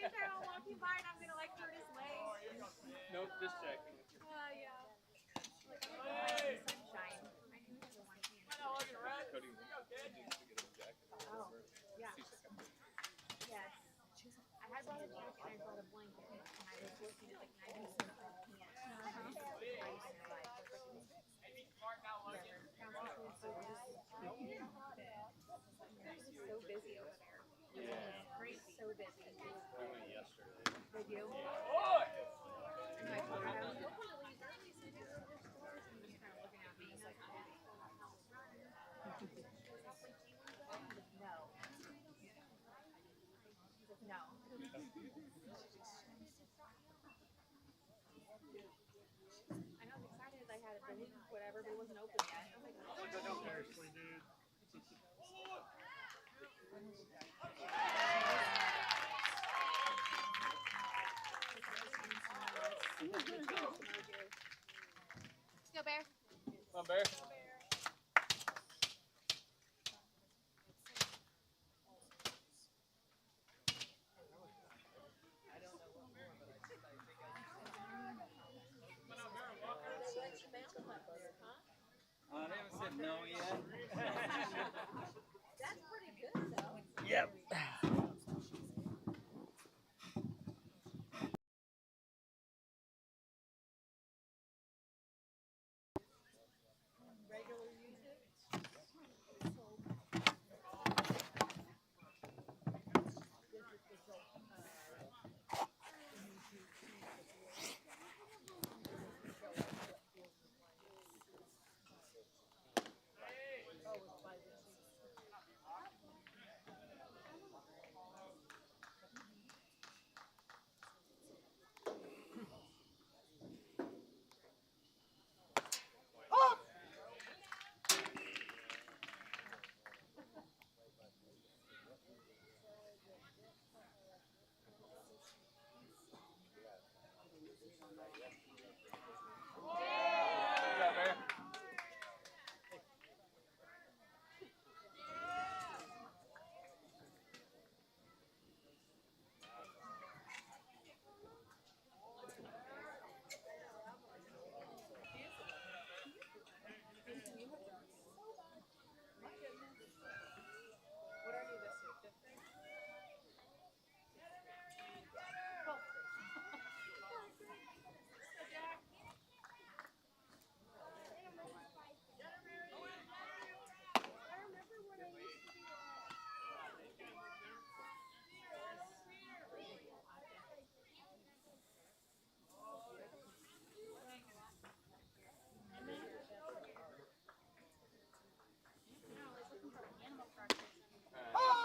think I'm walking by and I'm gonna like hurt his legs. Nope, just checking. Yeah. Like I'm gonna find some sunshine. I knew he was watching. Cody needs to get him a jacket. Oh, yeah. Yes. I had brought a jacket and I brought a blanket and I was looking at like 90 cents for pants. So busy over there. Yeah. Great, so busy. We went yesterday. Did you? Yeah. And I told her I was hoping to leave early so I didn't go to the stores and just kind of looking at me. He's like, no. No. I know, I was excited. I had the link, whatever, but it wasn't open yet. I was like, oh. Seriously, dude. Let's go, Bear. Come on, Bear. They haven't said no yet. That's pretty good, though. Yep. Regular usage. Good job, Bear. What are you this week? Fifth grade?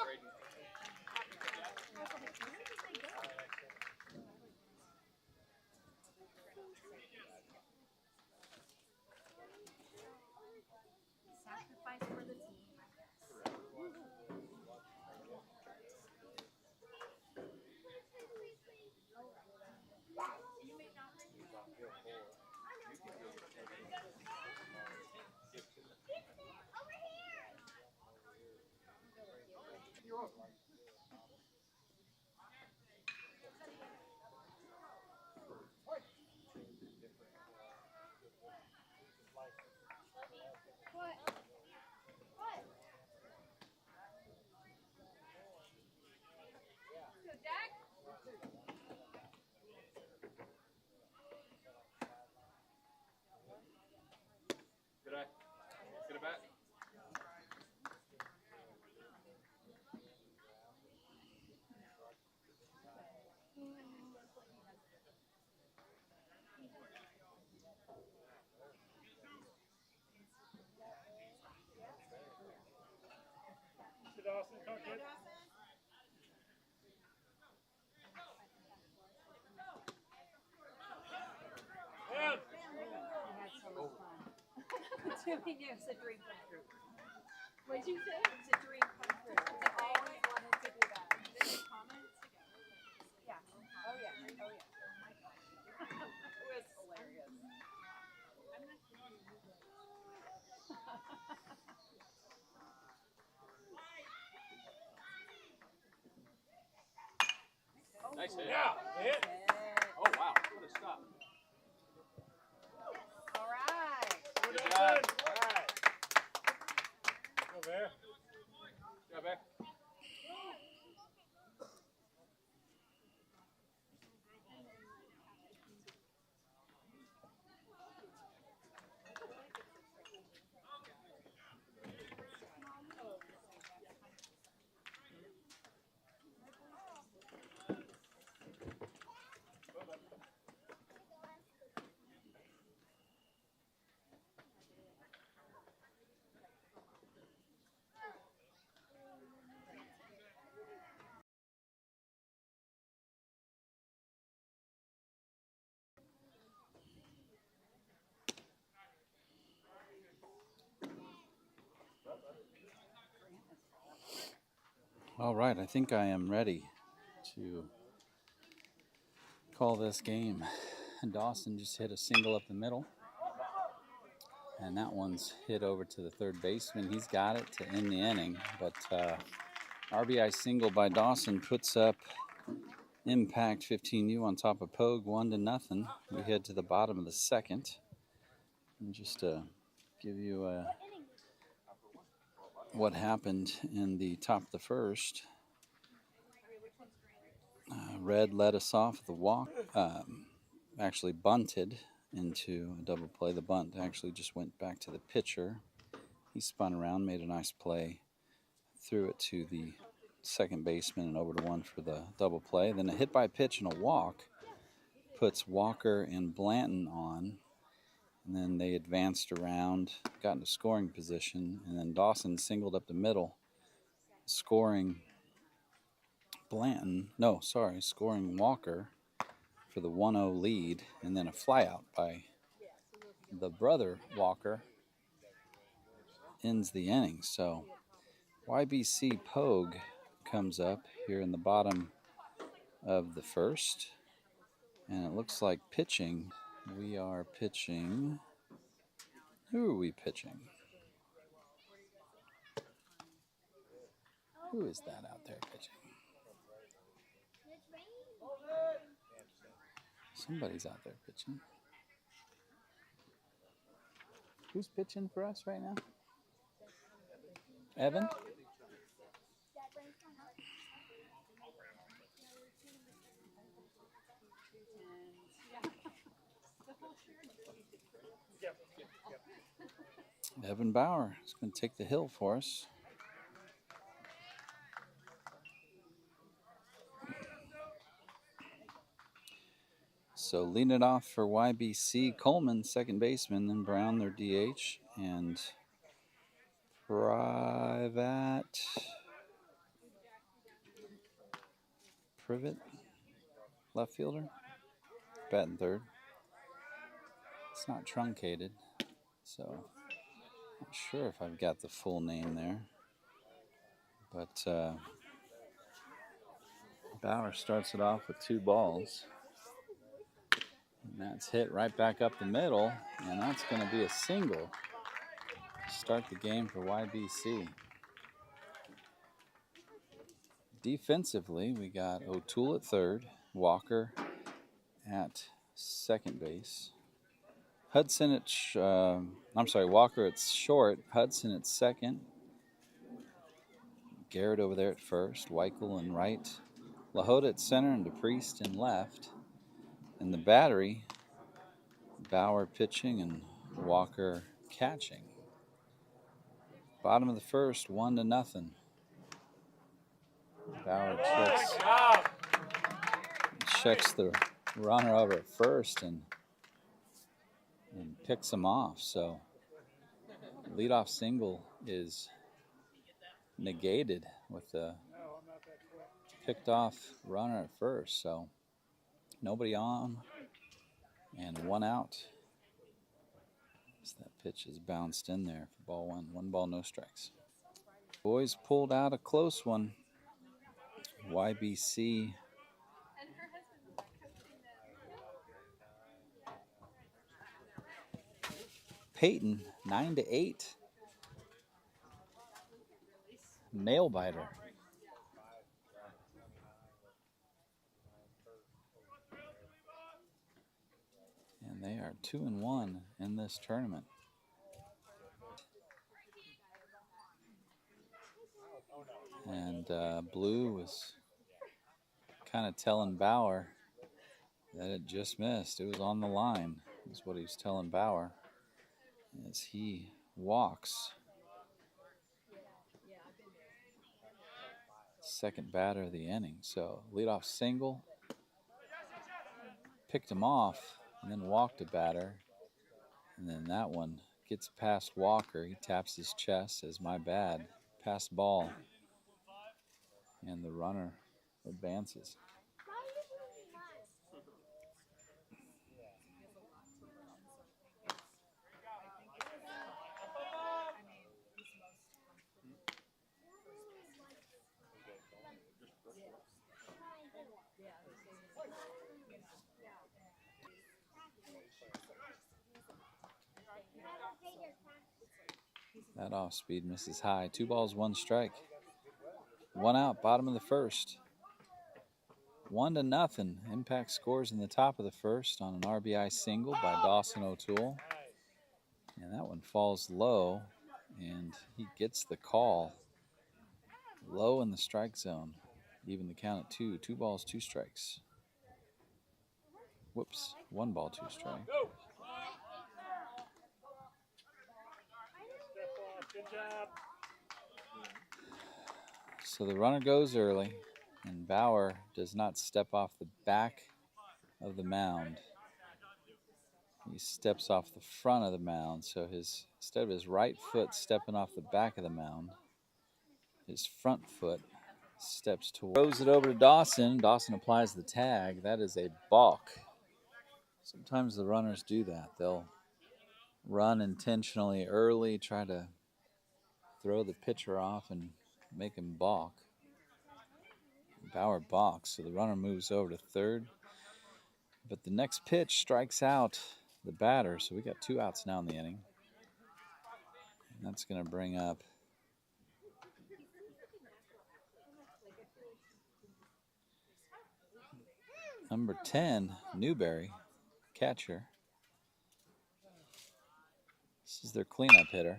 Braden. Sacrifice for the team. You may not Good eye. Good at bat. Mr. Dawson, come get it. Yeah. We had so much fun. Doing it was a dream come true. What did you say? It was a dream come true. I always wanted to do that. Did you comment? Yeah. Oh yeah. Oh yeah. It was hilarious. Nice. Nice hit. Yeah, hit. Oh, wow. What a stop. All right. Good Good job. job. All right. Go there. Good job, Bear. All right, I think I am ready to call this game. Dawson just hit a single up the middle, and that one's hit over to the third baseman. He's got it to end the inning, but RBI single by Dawson puts up Impact 15U on top of Pogue 1-0. We head to the bottom of the second. And just to give you what happened in the top of the first, Red led us off the walk, actually bunted into a double play. The bunt actually just went back to the pitcher. He spun around, made a nice play, threw it to the second baseman and over to one for the double play. Then a hit by pitch and a walk puts Walker and Blanton on. And then they advanced around, got into scoring position, and then Dawson singled up the middle, scoring Walker for the 1-0 lead, and then a flyout by the brother Walker ends the inning. So YBC Pogue comes up here in the bottom of the first, and it looks like pitching. We are pitching. Who are we pitching? Who is that out there pitching? Somebody's out there pitching. Who's pitching for us right now? Evan? Evan Bauer is going to take the hill for us. So leading it off for YBC, Coleman, second baseman, then Brown, their DH, and Privet, left fielder, batting third. It's not truncated, so not sure if I've got the full name there. But Bauer starts it off with 2 balls. And that's hit right back up the middle, and that's going to be a single to start the game for YBC. Defensively, we got O'Toole at third, Walker at second base. Walker at short, Hudson at second, Garrett over there at first, Weichel in right, LaHoda at center, and DePriest in left. And the battery, Bauer pitching and Walker catching. Bottom of the first, 1-0. Bauer checks the runner over at first and picks him off. So leadoff single is negated with the picked off runner at first. So nobody on and 1 out. So that pitch is bounced in there for ball 1. 1 ball, no strikes. Boys pulled out a close one. YBC Peyton, 9-8. Nail biter. 2-1 in this tournament. And Blue was kind of telling Bauer that it just missed. It was on the line, is what he was telling Bauer as he walks. Second batter of the inning. So leadoff single, picked him off, and then walked a batter. And then that one gets past Walker. He taps his chest, says, "My bad, pass ball." And the runner advances. That off speed misses high. 2 balls, 1 strike. 1 out, bottom of the first. 1-0. Impact scores in the top of the first on an RBI single by Dawson O'Toole. And that one falls low, and he gets the call. Low in the strike zone. Even the count at 2. 2 balls, 2 strikes. Whoops, 1 ball, 2 strike. Good job. So the runner goes early, and Bauer does not step off the back of the mound. He steps off the front of the mound. So instead of his right foot stepping off the back of the mound, his front foot steps toward. Throws it over to Dawson. Dawson applies the tag. That is a balk. Sometimes the runners do that. They'll run intentionally early, try to throw the pitcher off and make him balk. Bauer balks, so the runner moves over to third. But the next pitch strikes out the batter, so we got 2 outs now in the inning. And that's going to bring up number 10, Newberry, catcher. This is their cleanup hitter,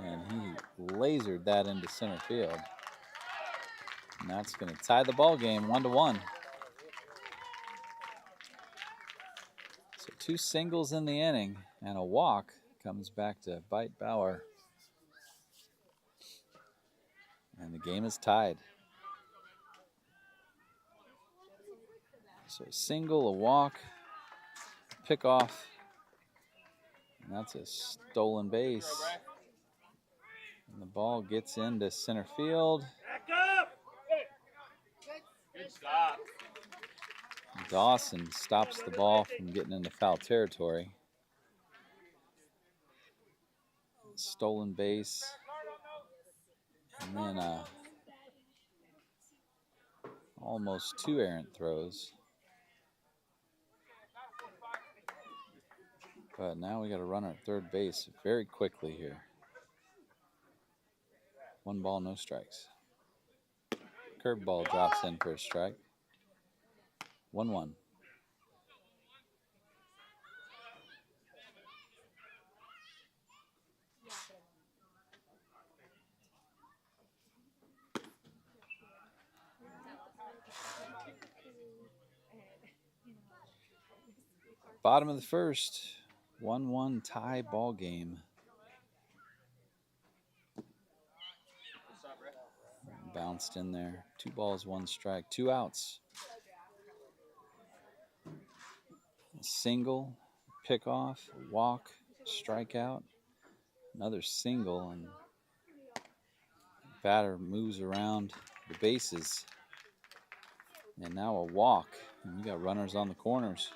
and he lasered that into center field. And that's going to tie the ball game 1-1. So 2 singles in the inning, and a walk comes back to bite Bauer. And the game is tied. So a single, a walk, pick off, and that's a stolen base. And the ball gets into center field. Back up. Good stop. Dawson stops the ball from getting into foul territory. Stolen base. And then almost 2 errant throws. But now we got a runner at third base very quickly here. 1 ball, no strikes. Curveball drops in for a strike. 1-1. Bottom of the first, 1-1 tie ball game. Bounced in there. 2 balls, 1 strike. 2 outs. A single, pick off, walk, strikeout. Another single, and batter moves around the bases. And now a walk. And we got runners on the corners.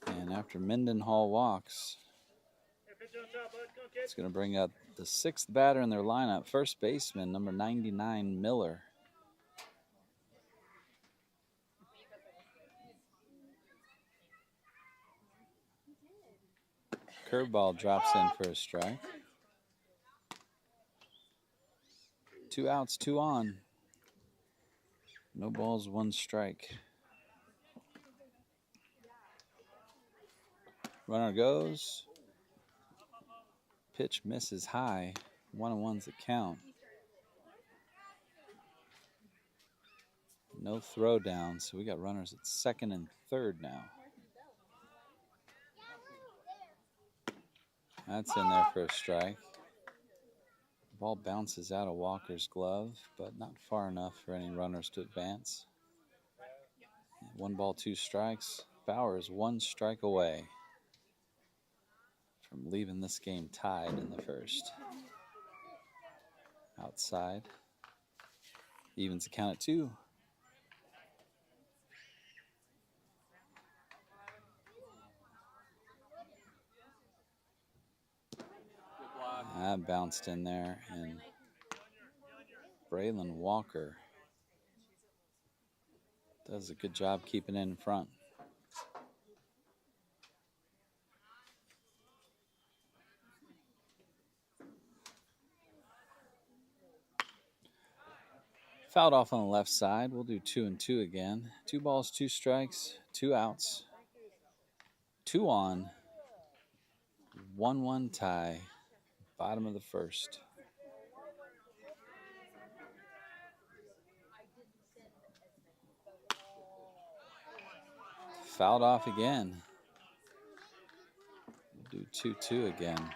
And after Mendenhall walks, it's going to bring up the 6th batter in their lineup, first baseman, number 99, Miller. Curveball drops in for a strike. 2 outs, 2 on. No balls, 1 strike. Runner goes. Pitch misses high. 1-1's the count. No throw down, so we got runners at second and third now. That's in there for a strike. Ball bounces out of Walker's glove, but not far enough for any runners to advance. 1 ball, 2 strikes. Bauer is 1 strike away from leaving this game tied in the first. Outside. Evens the count at 2. That bounced in there, and Braylon Walker does a good job keeping it in front. Fouled off on the left side. We'll do 2 and 2 again. 2 balls, 2 strikes, 2 outs. 2 on. 1-1 tie. Bottom of the first. Fouled off again. We'll do 2-2 again.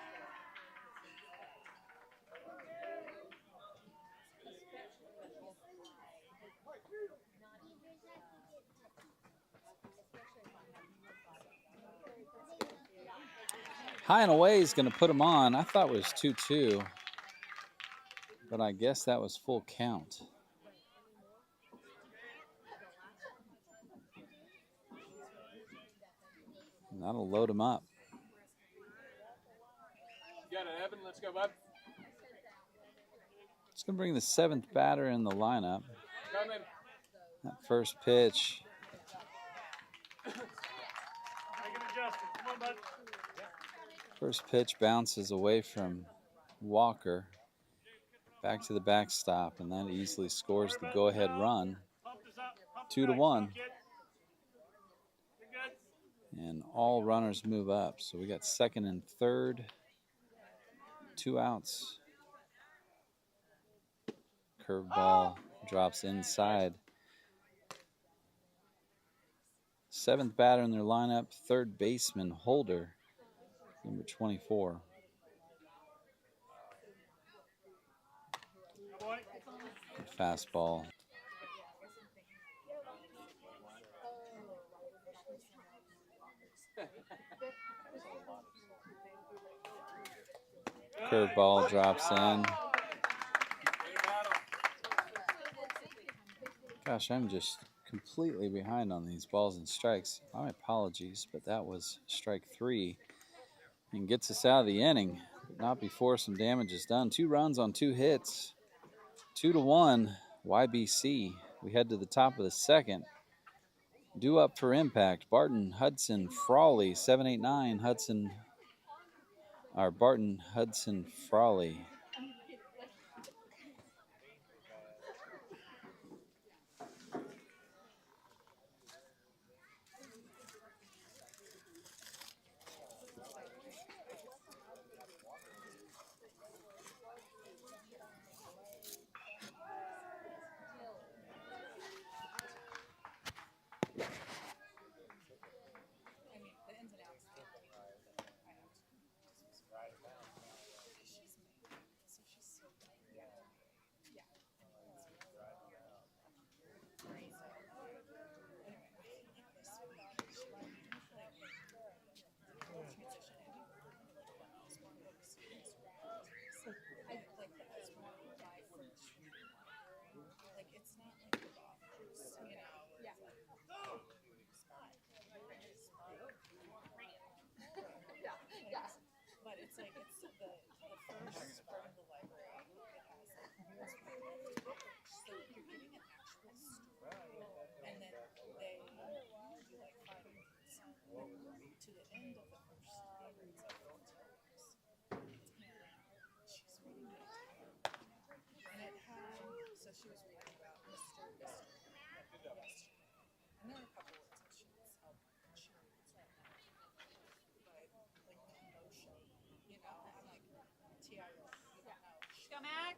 High and away is going to put him on. I thought it was 2-2, but I guess that was full count. And that'll load him up. You got it, Evan. Let's go, bud. It's going to bring the 7th batter in the lineup. Come in. That first pitch. Make an adjustment. Come on, bud. First pitch bounces away from Walker. Back to the backstop, and that easily scores the go-ahead run. 2-1. And all runners move up. So we got second and third. 2 outs. Curveball drops inside. 7th batter in their lineup, third baseman Holder, number 24. Fastball. Curveball drops in. Gosh, I'm just completely behind on these balls and strikes. My apologies, but that was strike 3 and gets us out of the inning, but not before some damage is done. 2 runs on 2 hits. 2-1, YBC. We head to the top of the second. Due up for impact, Barton, Hudson, Frawley, 7-8-9. Barton, Hudson, Frawley. Go, Mac.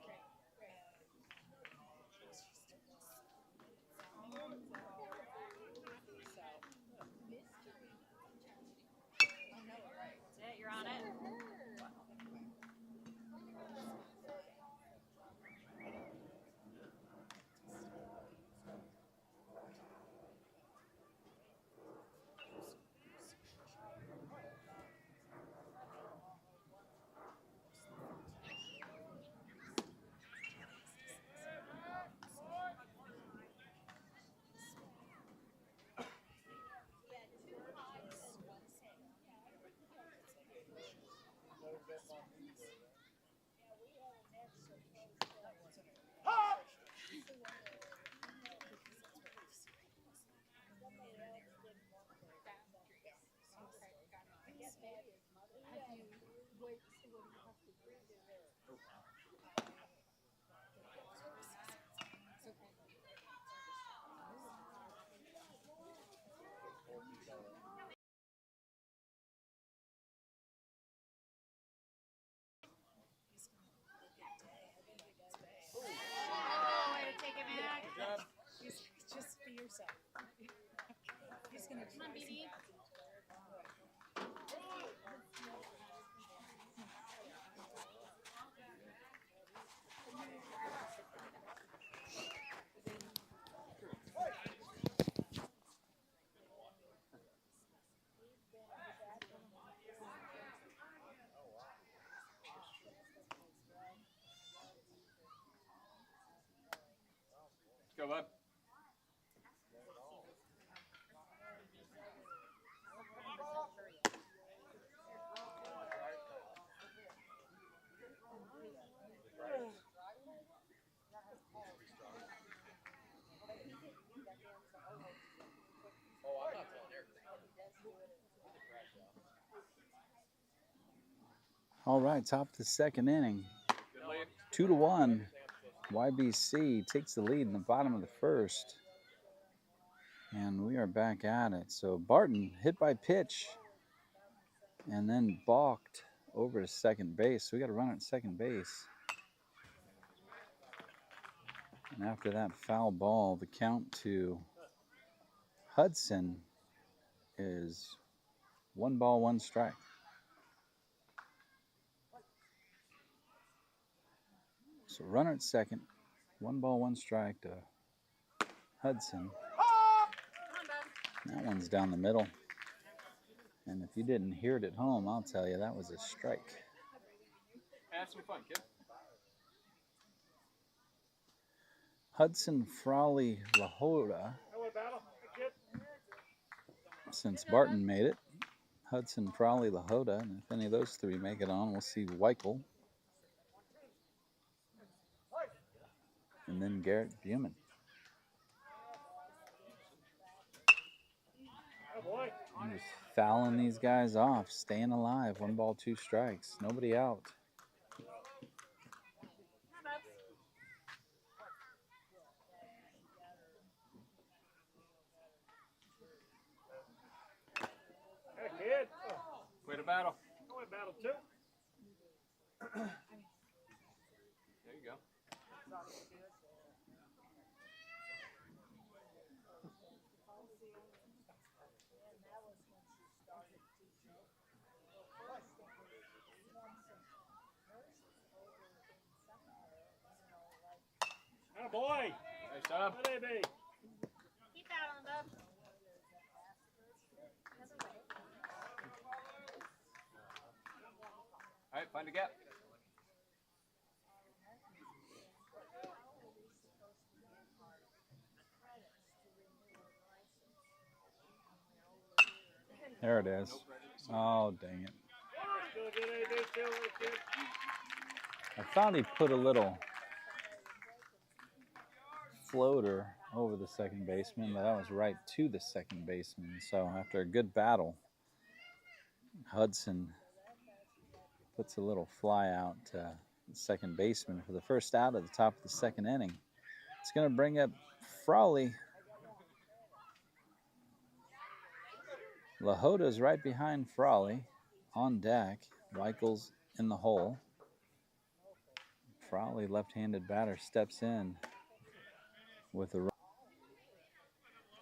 That's it, you're on it. Oh, way to take it, Mac. Good job. Just be yourself. He's gonna Come on, BB. Let's go, bud. All right, top of the second inning. Good lead. 2-1. YBC takes the lead in the bottom of the first. And we are back at it. So Barton hit by pitch and then balked over to second base. So we got to run at second base. And after that foul ball, the count to Hudson is 1 ball, 1 strike. So runner at second, 1 ball, 1 strike to Hudson. That one's down the middle. And if you didn't hear it at home, I'll tell you that was a strike. Have some fun, kid. Hudson Frawley Lahota, Hello, battle. Good. since Barton made it. Hudson Frawley Lahota, and if any of those three make it on, we'll see Weichel. And then Garrett Buman. Oh, boy. I'm just fouling these guys off, staying alive. 1 ball, 2 strikes. Nobody out. Hey, kid. Way to battle. Go ahead, battle 2. There you go. Oh, boy. Nice job. Hey, baby. Keep battling, bub. All right, find a gap. There it is. Oh, dang it. Still a good AB, still a good. I thought he put a little floater over the second baseman, but that was right to the second baseman. So after a good battle, Hudson puts a little fly out to the second baseman for the first out of the top of the second inning. It's going to bring up Frawley. Lahoda's right behind Frawley on deck. Weichels in the hole. Frawley, left-handed batter, steps in with a run.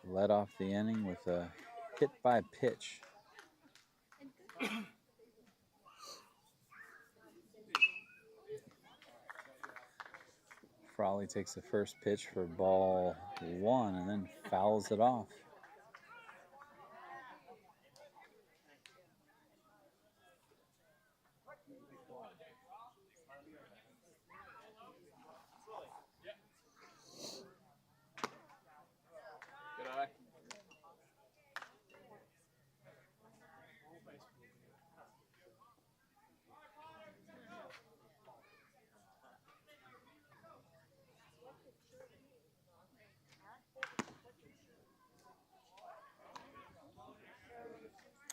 Led off the inning with a hit by pitch. Frawley takes the first pitch for ball 1 and then fouls it off. Good eye.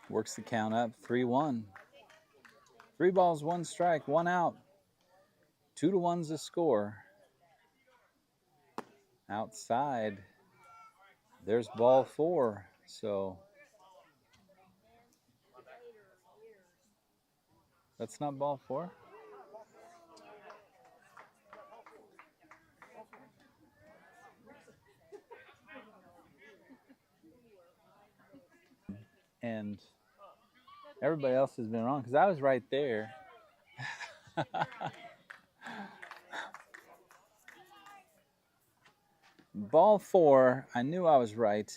Works the count up, 3-1. 3 balls, 1 strike, 1 out. 2-1's the score. Outside, there's ball 4. So that's not ball 4. And everybody else has been wrong because I was right there. Ball 4, I knew I was right.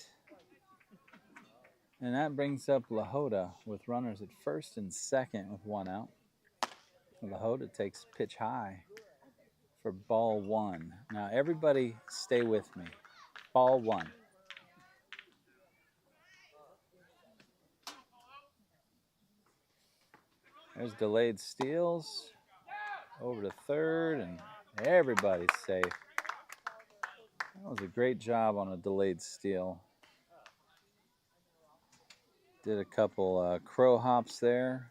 And that brings up Lahoda with runners at first and second with 1 out. Lahoda takes pitch high for ball 1. Now everybody stay with me. Ball 1. There's delayed steals over to third, and everybody's safe. That was a great job on a delayed steal. Did a couple crow hops there.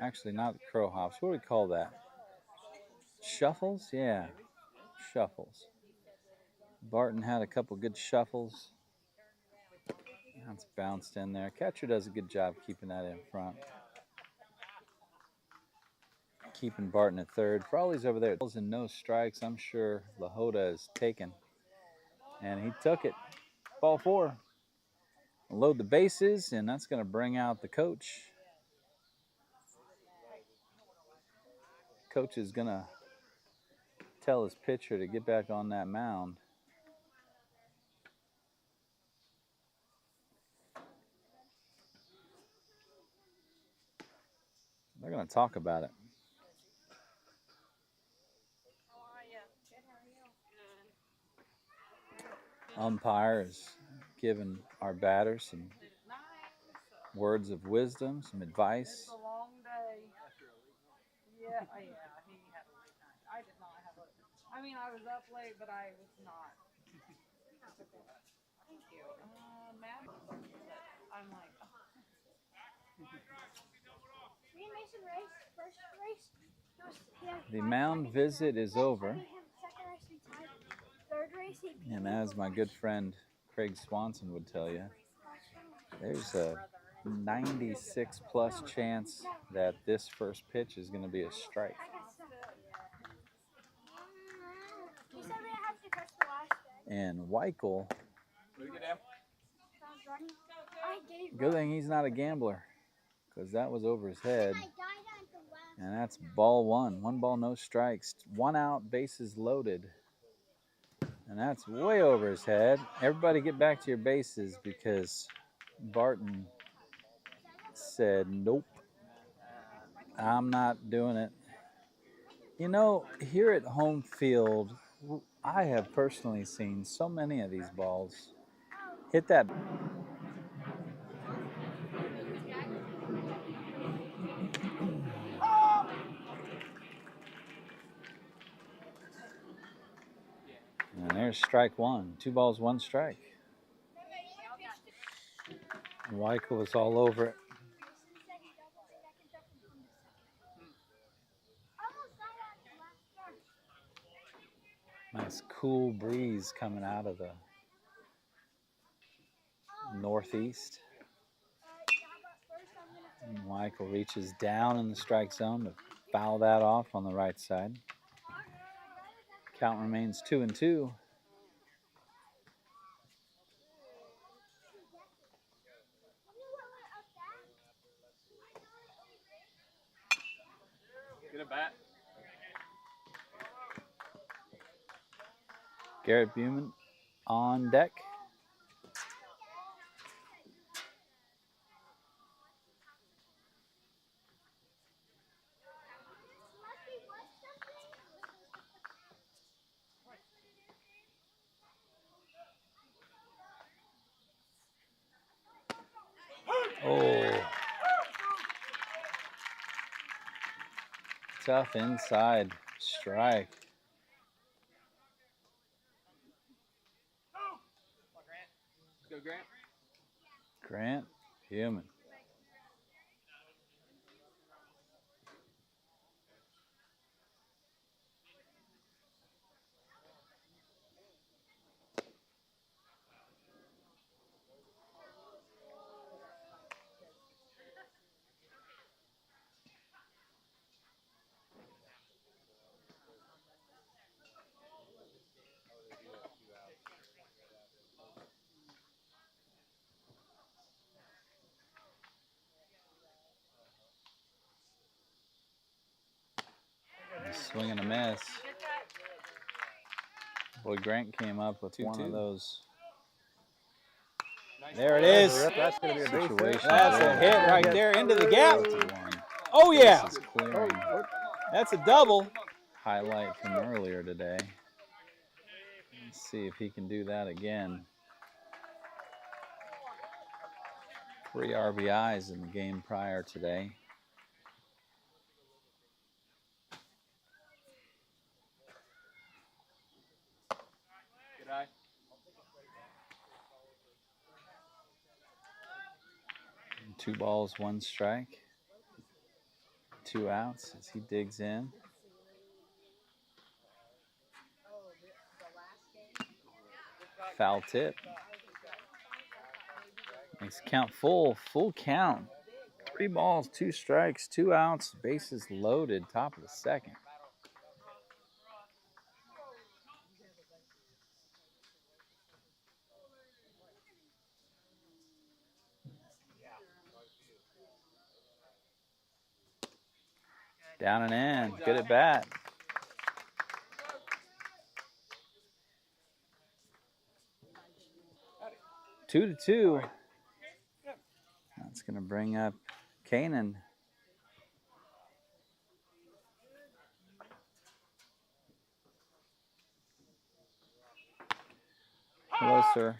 Actually, not crow hops. What do we call that? Shuffles? Yeah, shuffles. Barton had a couple good shuffles. That's bounced in there. Catcher does a good job keeping that in front. Keeping Barton at third. Frawley's over there. And no strikes. I'm sure Lahoda is taken. And he took it. Ball 4. Load the bases, and that's going to bring out the coach. Coach is going to tell his pitcher to get back on that mound. They're going to talk about it. Umpire is giving our batters some words of wisdom, some advice. It's a long day. Yeah, he had a late night. I did not have a. I mean, I was up late, but I was not. Thank you. Mad. I'm like. Me and Mason raced first race. The mound visit is over. Third race, And as my good friend Craig Swanson would tell you, there's a 96 plus chance that this first pitch is going to be a strike. He said we have to catch the last day. And Weichel, Running. good thing he's not a gambler, because that was over his head. And that's ball 1. 1 ball, no strikes. 1 out, bases loaded. And that's way over his head. Everybody get back to your bases, because Barton said, nope, I'm not doing it. You know, here at HomeField, I have personally seen so many of these balls hit that. And there's strike 1. 2 balls, 1 strike. Weichel was all over it. Nice cool breeze coming out of the northeast. And Michael reaches down in the strike zone to foul that off on the right side. Count remains 2-2. Get a bat. Garrett Buman on deck. Oh. Tough inside strike. Let's go, Grant. Grant Buman. Swing and a miss. Boy, Grant came up with one of those. Nice There it play. is. That's going to be a base hit. That's a hit right there into the gap. Oh, Oh, yeah. oh, Clearing. That's a double. Highlight from earlier today. Let's see if he can do that again. 3 RBIs in the game prior today. Good eye. And 2 balls, 1 strike. 2 outs as he digs in. Foul tip. Makes the count full count. 3 balls, 2 strikes, 2 outs, bases loaded, top of the second. Down and in, good at bat. Two to two. That's going to bring up Kanan. Hello, sir.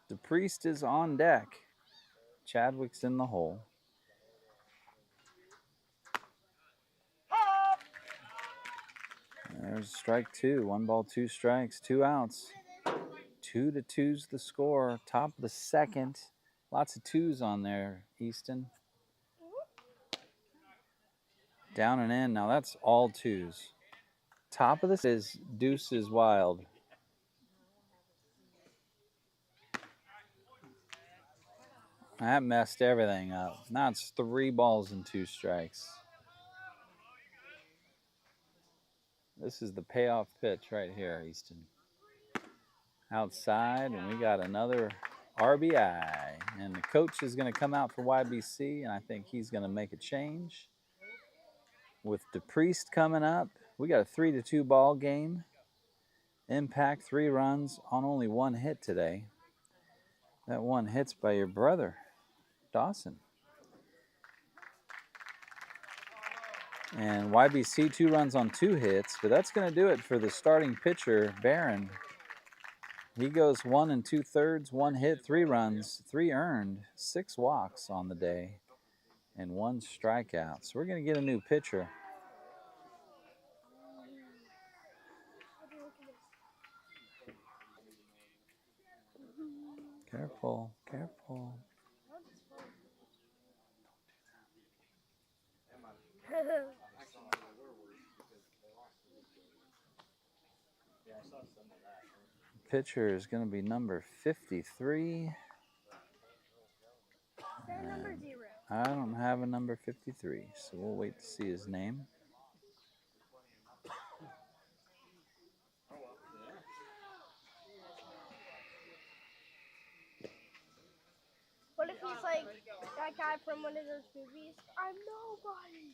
The Priest is on deck. Chadwick's in the hole. There's strike 2. 1 ball, 2 strikes, 2 outs. 2-2's the score. Top of the second. Lots of 2s on there, Easton. Down and in. Now that's all 2s. Top of this is Deuces Wild. That messed everything up. Now it's 3 balls and 2 strikes. This is the payoff pitch right here, Easton. Outside, and we got another RBI. And the coach is going to come out for YBC, and I think he's going to make a change. With DePriest coming up, we got a 3-2 ball game. Impact 3 runs on only 1 hit today. That 1 hit's by your brother, Dawson. And YBC 2 runs on 2 hits, but that's going to do it for the starting pitcher, Barron. He goes 1 2/3, 1 hit, 3 runs, 3 earned, 6 walks on the day. and 1 strikeout. So we're going to get a new pitcher. Careful, careful. Pitcher is going to be number 53. Number 0. I don't have a number 53, so we'll wait to see his name. What if he's like that guy from one of those movies? I'm nobody.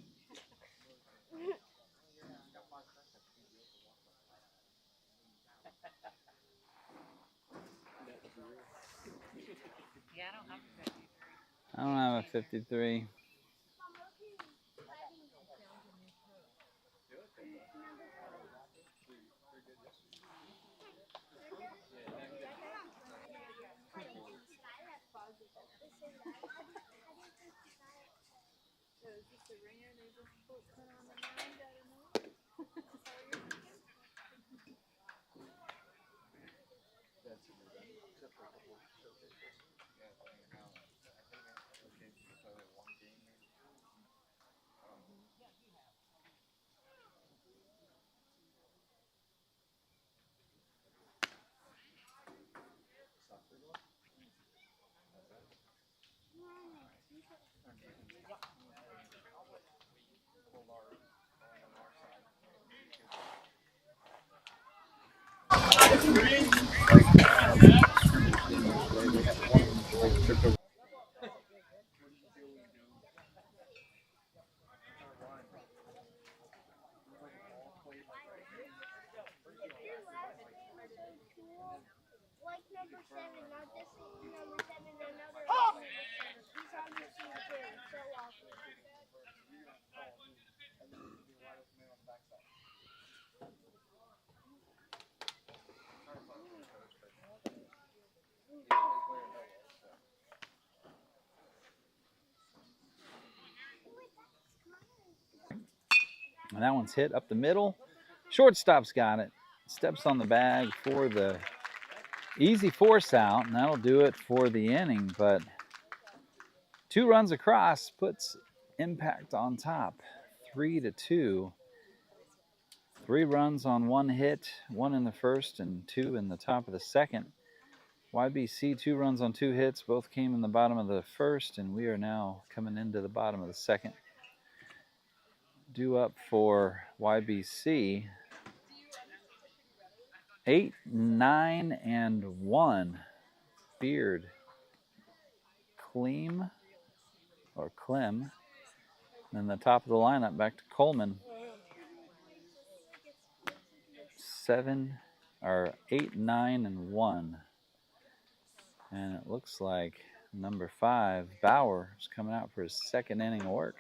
I don't have a 53. Like number 7, not just number 7, another number 7. He's on the team too. So awesome. And that one's hit up the middle. Shortstop's got it. Steps on the bag for the easy force out, and that'll do it for the inning. But 2 runs across puts Impact on top, 3-2. 3 runs on 1 hit, 1 in the first and 2 in the top of the second. YBC 2 runs on 2 hits, both came in the bottom of the first, and we are now coming into the bottom of the second. Due up for YBC, 8, 9, and 1. Beard, Clem, or Clem. Then the top of the lineup back to Coleman. 8, 9, and 1. And it looks like number 5, Bauer, is coming out for his 2nd inning of work.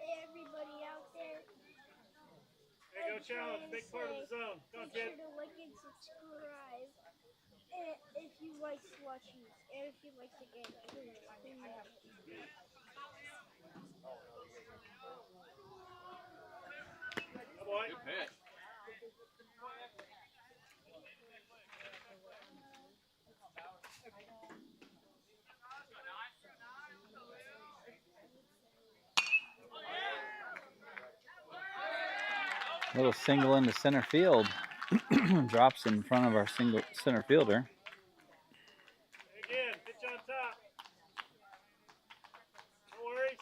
Hey, everybody out there. There you go, challenge. Big part of the zone. Go, Make kid. sure to like and subscribe if you like slushies and if you like the game. Good boy. Good pitch. Little single into center field. Drops in front of our single center fielder. Again, pitch on top. No worries.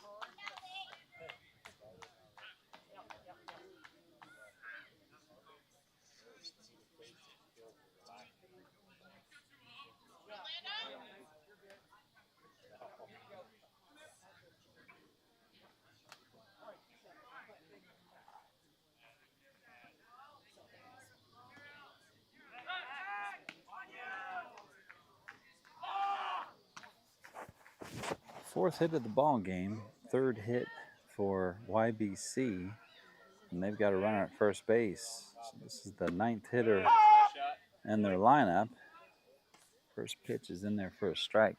Fourth hit of the ball game, third hit for YBC, and they've got a runner at first base. So this is the ninth hitter in their lineup. First pitch is in there for a strike.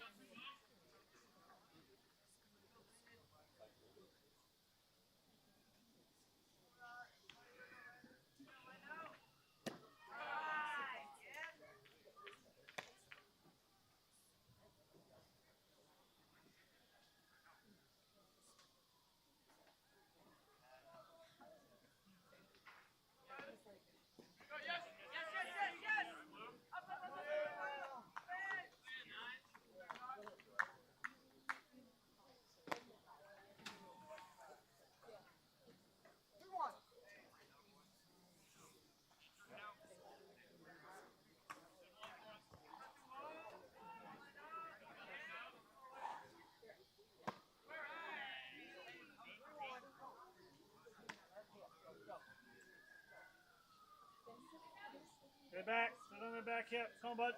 Get back. Sit on the back hip. Come on, bud.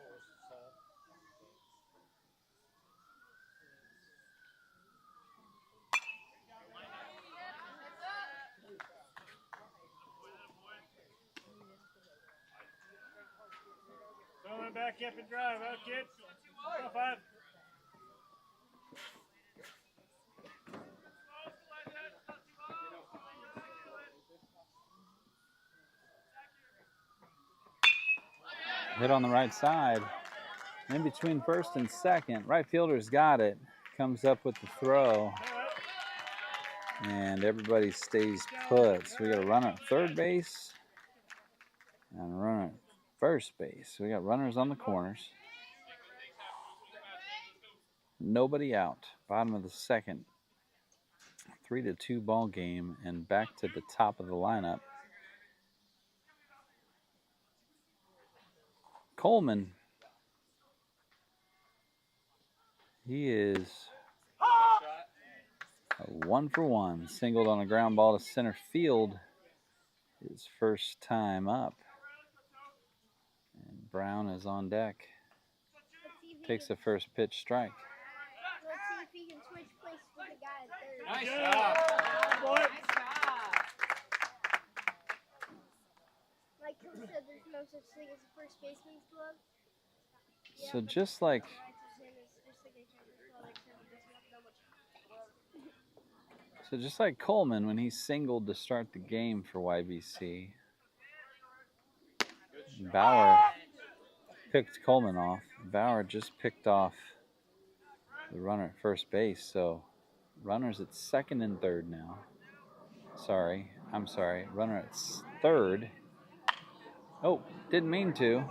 Sit on the back hip and drive. Out, kid. Go, 5. Hit on the right side. In between first and second. Right fielder's got it. Comes up with the throw. And everybody stays put. So we got a runner at third base and a runner at first base. So we got runners on the corners. Nobody out. Bottom of the second. 3-2 ball game, and back to the top of the lineup. Coleman. He is a 1-for-1. Singled on a ground ball to center field. His first time up. And Brown is on deck. Takes the first pitch strike. Let's see if he can switch places with the guy at third. Nice Good job. boy. Nice job. Like Coach said, there's no such thing as a first baseman's glove. So just like Coleman when he singled to start the game for YBC, Bauer picked Coleman off. Bauer just picked off the runner at first base, so runners at second and third now. I'm sorry. Runner at third. Oh, didn't mean to.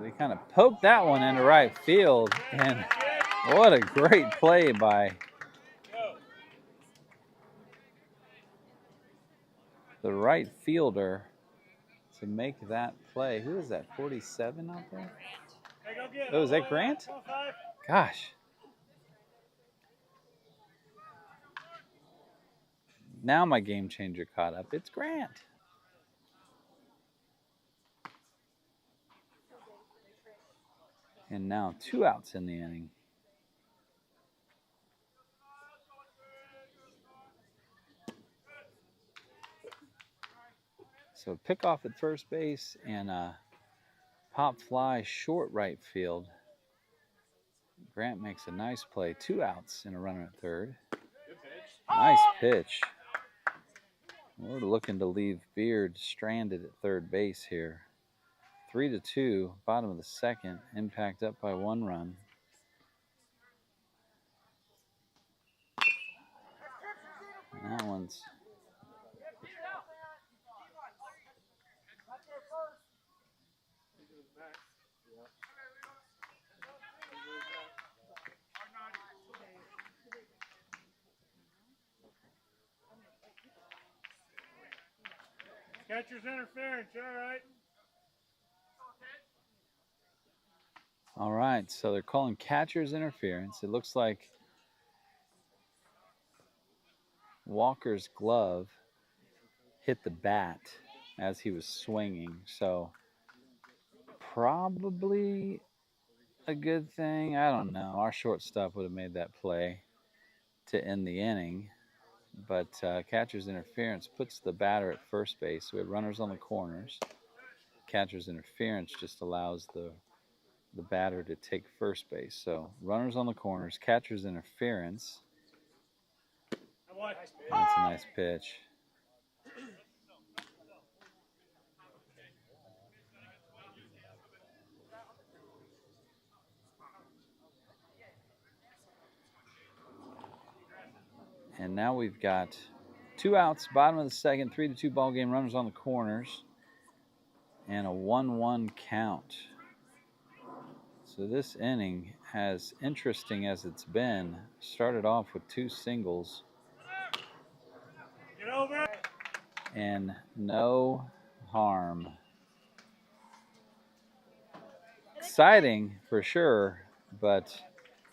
They kind of poked that one into right field, and what a great play by the right fielder to make that play. Who is that, 47 out there? Hey, go get it. Oh, is that Grant? Come on, 5. Gosh. Now my game changer caught up. It's Grant. And now 2 outs in the inning. So pick off at first base and a pop fly short right field. Grant makes a nice play. 2 outs and a runner at third. Nice pitch. We're looking to leave Beard stranded at third base here. 3-2, bottom of the second, impact up by 1 run. And that one's Catcher's interference. You all right? all right. So they're calling catcher's interference. It looks like Walker's glove hit the bat as he was swinging. So probably a good thing? I don't know. Our shortstop would have made that play to end the inning, but catcher's interference puts the batter at first base. So we have runners on the corners. Catcher's interference just allows the batter to take first base. So runners on the corners, catcher's interference. That's a nice pitch. And now we've got 2 outs, bottom of the second, 3-2 ball game, runners on the corners, and a 1-1 count. So this inning, as interesting as it's been, started off with 2 singles and no harm. Exciting for sure, but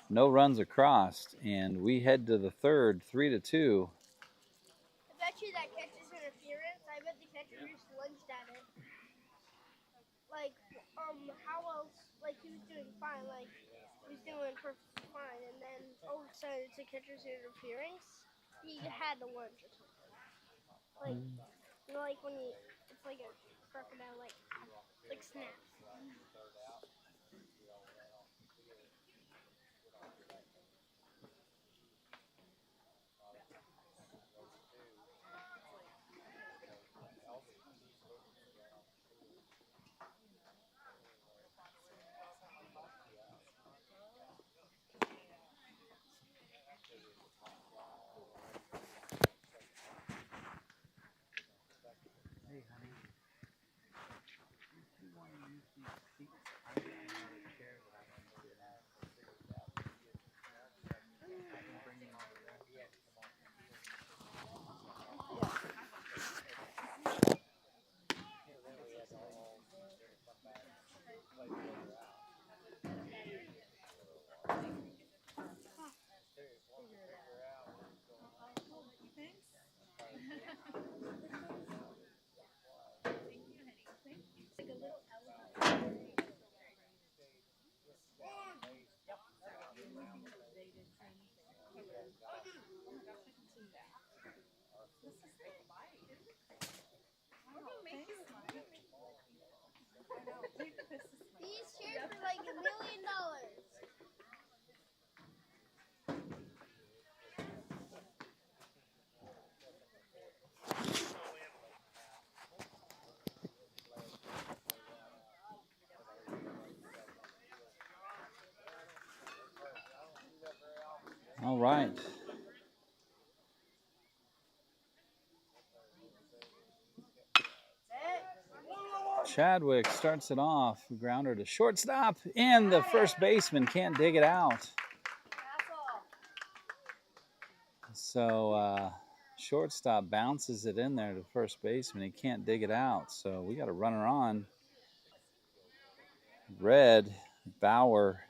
no runs across, and we head to the third, 3-2. I bet you that catches interference. I bet the catcher just lunged at it. Like, how else? Like, he was doing fine. Like, he was doing perfectly fine. And then all of a sudden, it's a catcher's interference. He had to lunge or something. Like, you know, like when you, it's like a crocodile, like snaps. These chairs were like $1 million. All right. Chadwick starts it off. Grounder to shortstop, and the first baseman can't dig it out. So shortstop bounces it in there to first baseman. He can't dig it out. So we got a runner on. Red, Bauer,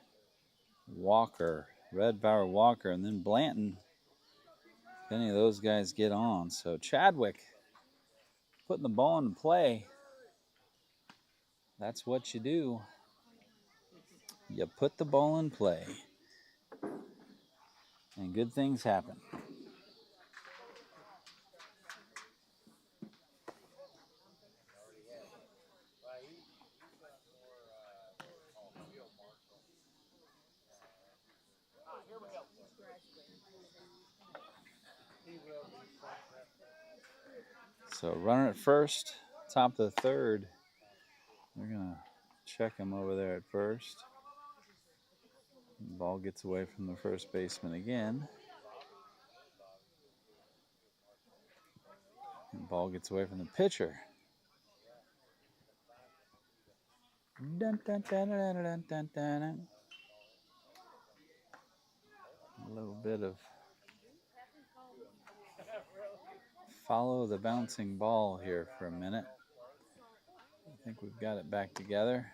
Walker. Red, Bauer, Walker, and then Blanton. If any of those guys get on. So Chadwick putting the ball into play. That's what you do. You put the ball in play. And good things happen. So runner at first, top of the third. They're going to check him over there at first. The ball gets away from the first baseman again. The ball gets away from the pitcher. Dun, dun, dun, dun, dun, dun, dun, dun. A little bit of follow the bouncing ball here for a minute. I think we've got it back together.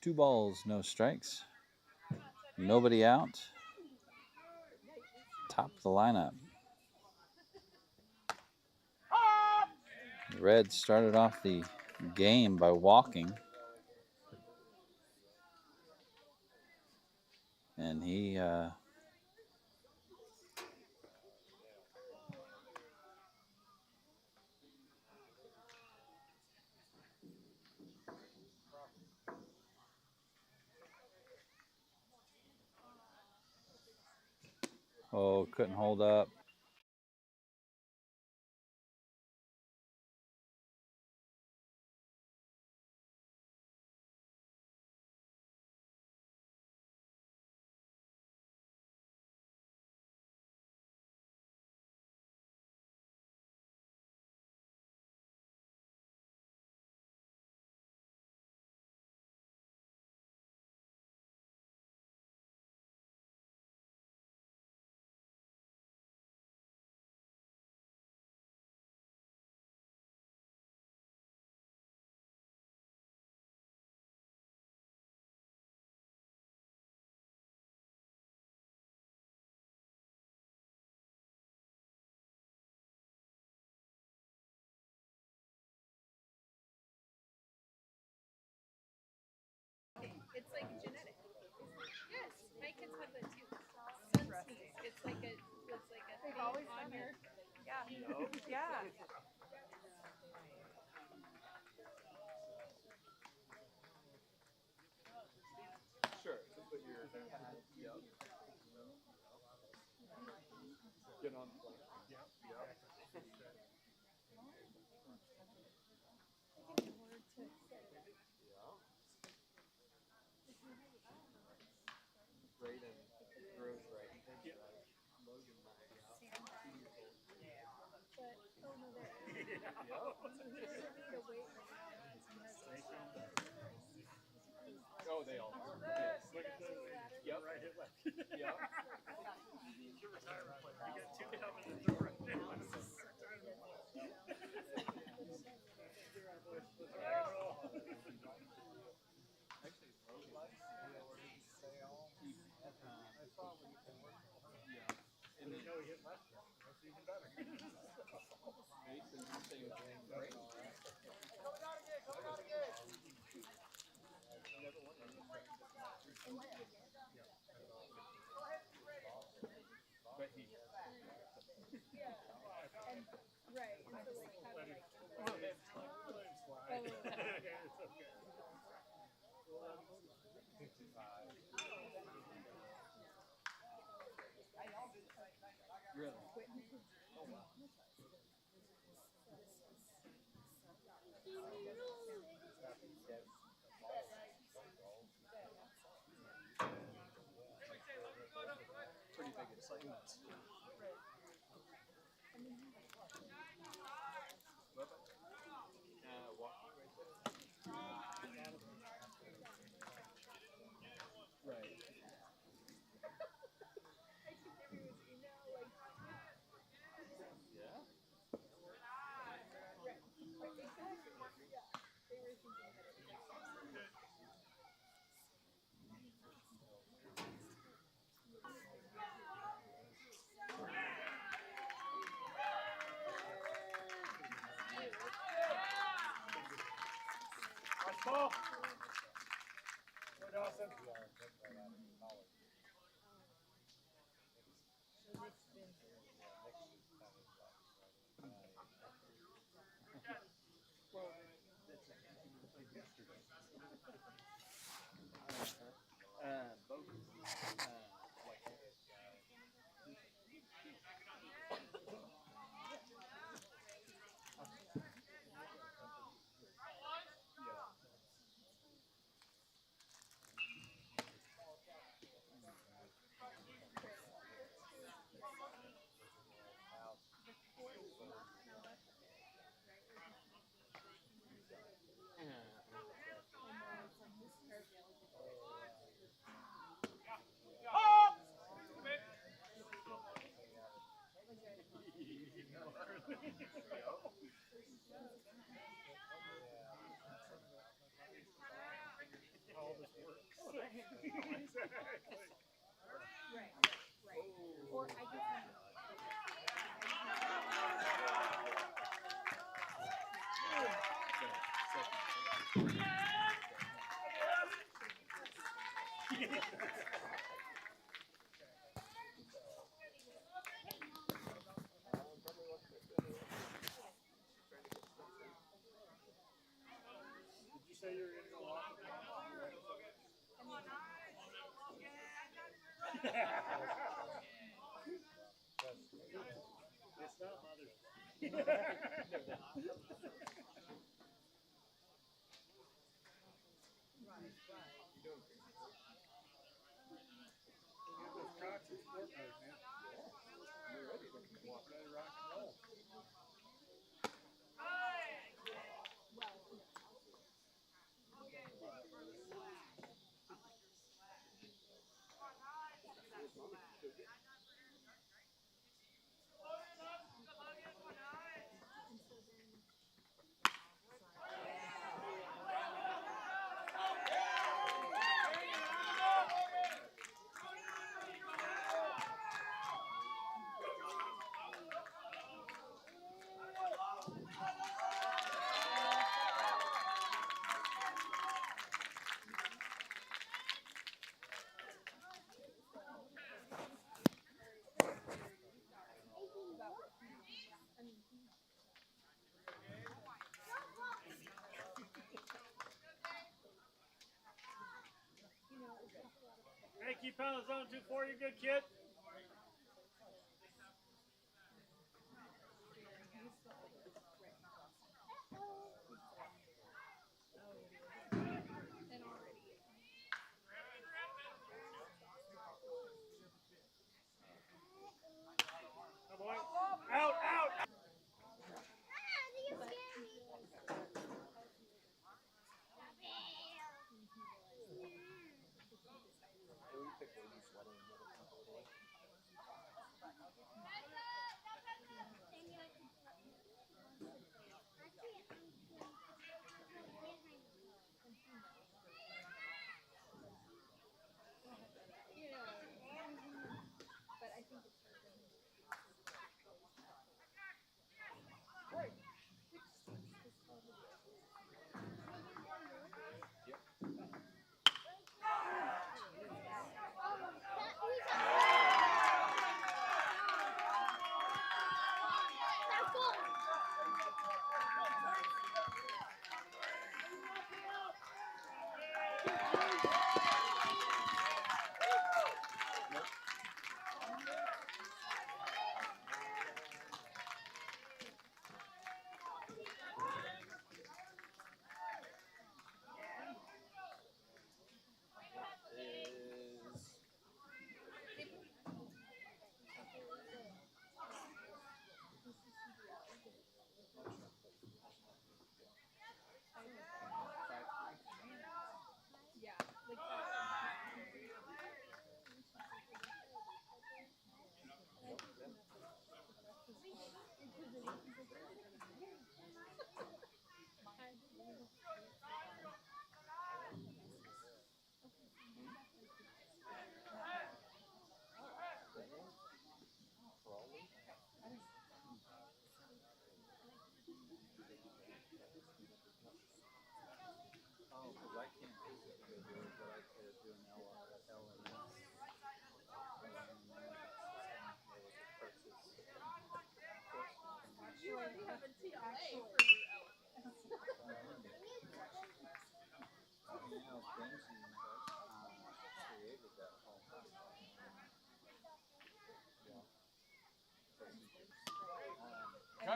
2 balls, no strikes. Nobody out. Top of the lineup. The Reds started off the game by walking. And he couldn't hold up. It's like genetic. Yes, my kids have that too. Sun sneeze. It's like a thing on your. Yeah. Yeah. Sure. So put your yep. Get on the plane. Yep. Right and grows right. Yep. Logan might. Yeah. 2 years old. Oh, they all are. Yep. Right hit left. Yep. Your retirement plan. You got 2 coming in the door right now. And then he hit left. That's even better. Mason, same thing, right? But he. Right. Really? Oh, wow. Pretty big excitement. Walking right there. Right. Yeah. Nice ball. Go Dawson. Both. White. All this work. Exactly. Or I guess. Did you say you were going to go off? It's not Mother's Day. Those Crocs are sport mode, man. You're ready to rock and roll. Hey, keep pounding the zone 2-4. You're good, kid. Oh, boy. Out, out.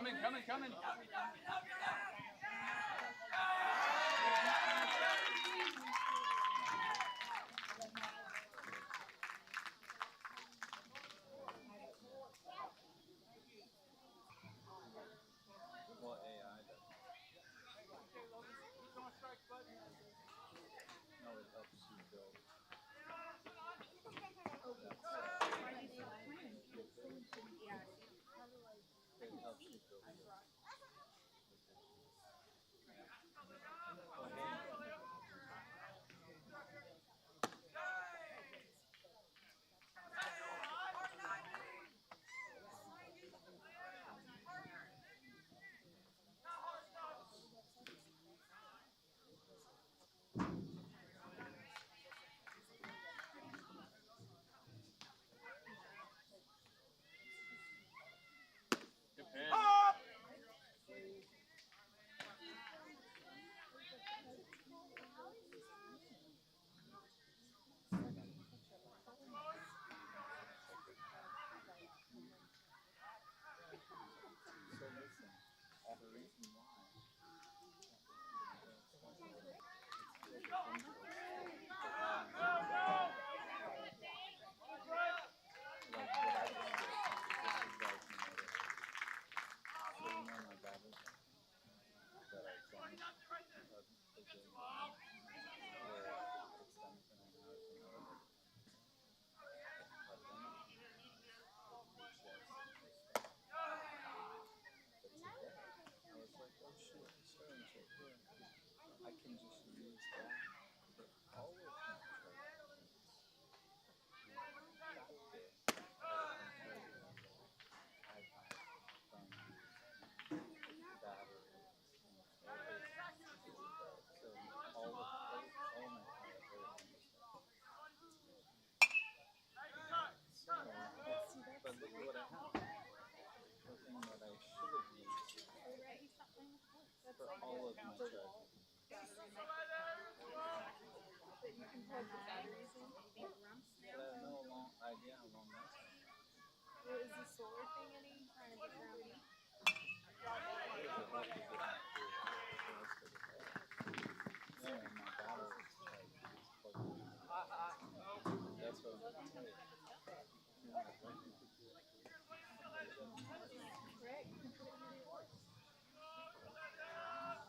Coming. Well, AI does. No, it helps you build. It helps you build.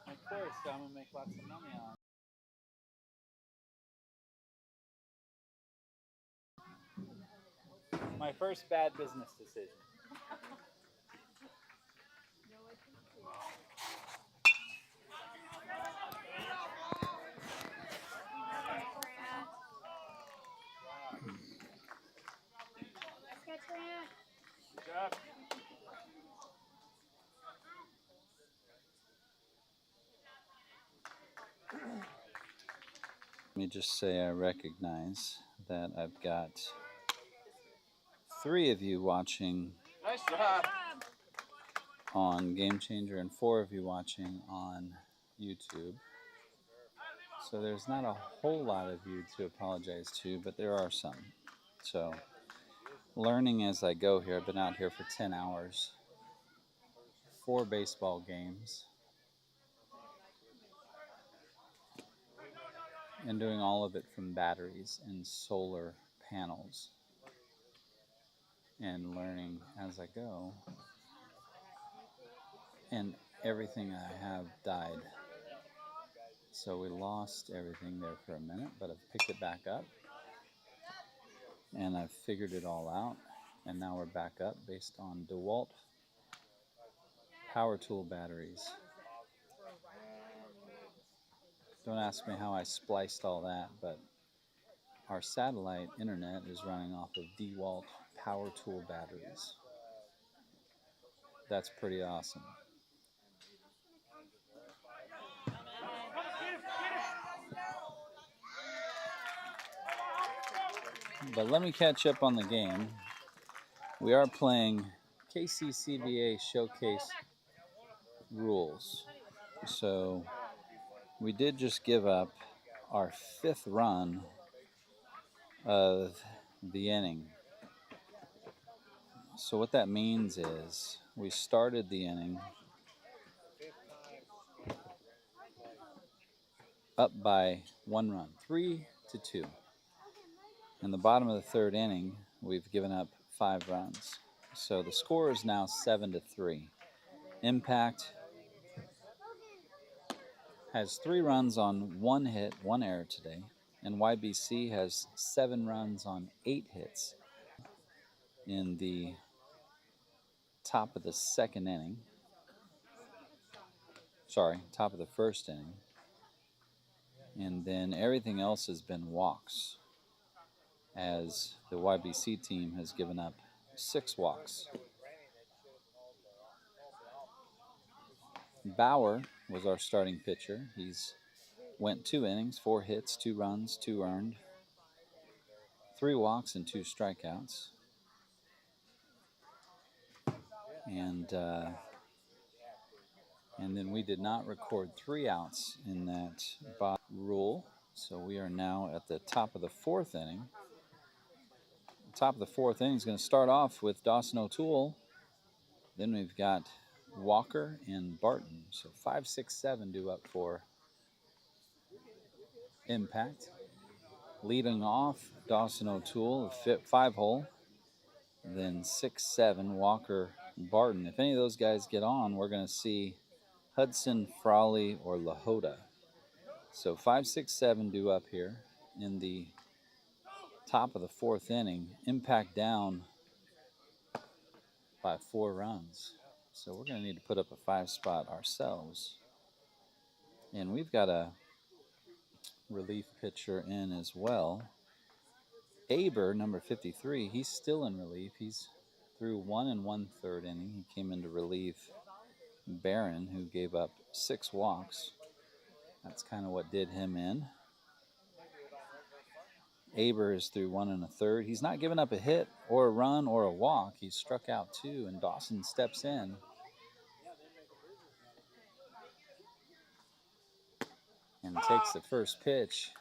Of course, I'm gonna make lots of money on. My first bad business decision. Good job. Let me just say I recognize that I've got 3 of you watching Nice job. on Game Changer and 4 of you watching on YouTube. So there's not a whole lot of you to apologize to, but there are some. So learning as I go here. I've been out here for 10 hours, 4 baseball games, and doing all of it from batteries and solar panels, and learning as I go. And everything I have died. So we lost everything there for a minute, but I've picked it back up and I've figured it all out. And now we're back up based on DeWalt power tool batteries. Don't ask me how I spliced all that, but our satellite internet is running off of DeWalt power tool batteries. That's pretty awesome. But let me catch up on the game. We are playing KCCBA Showcase rules. So we did just give up our 5th run of the inning. So what that means is we started the inning up by 1 run, 3-2. In the bottom of the 3rd inning, we've given up 5 runs. So the score is now 7-3. Impact has 3 runs on 1 hit, 1 error today, and YBC has 7 runs on 8 hits in the top of the 2nd inning. Sorry, top of the 1st inning. And then everything else has been walks, as the YBC team has given up 6 walks. Bauer was our starting pitcher. He's went 2 innings, 4 hits, 2 runs, 2 earned, 3 walks and 2 strikeouts. And then we did not record 3 outs in that rule. So we are now at the top of the 4th inning. The top of the 4th inning is going to start off with Dawson O'Toole. Then we've got Walker and Barton. So 5, 6, 7 due up for impact. Leading off, Dawson O'Toole, a fit 5-hole. Then 6, 7, Walker, Barton. If any of those guys get on, we're going to see Hudson, Frawley, or Lahota. So 5, 6, 7 due up here in the top of the 4th inning. Impact down by 4 runs. So we're going to need to put up a 5 spot ourselves. And we've got a relief pitcher in as well. Aber, number 53, he's still in relief. He's through 1 1/3 inning. He came in to relieve Barron, who gave up 6 walks. That's kind of what did him in. Aber is through 1 1/3. He's not giving up a hit or a run or a walk. He's struck out 2, and Dawson steps in. And takes the first pitch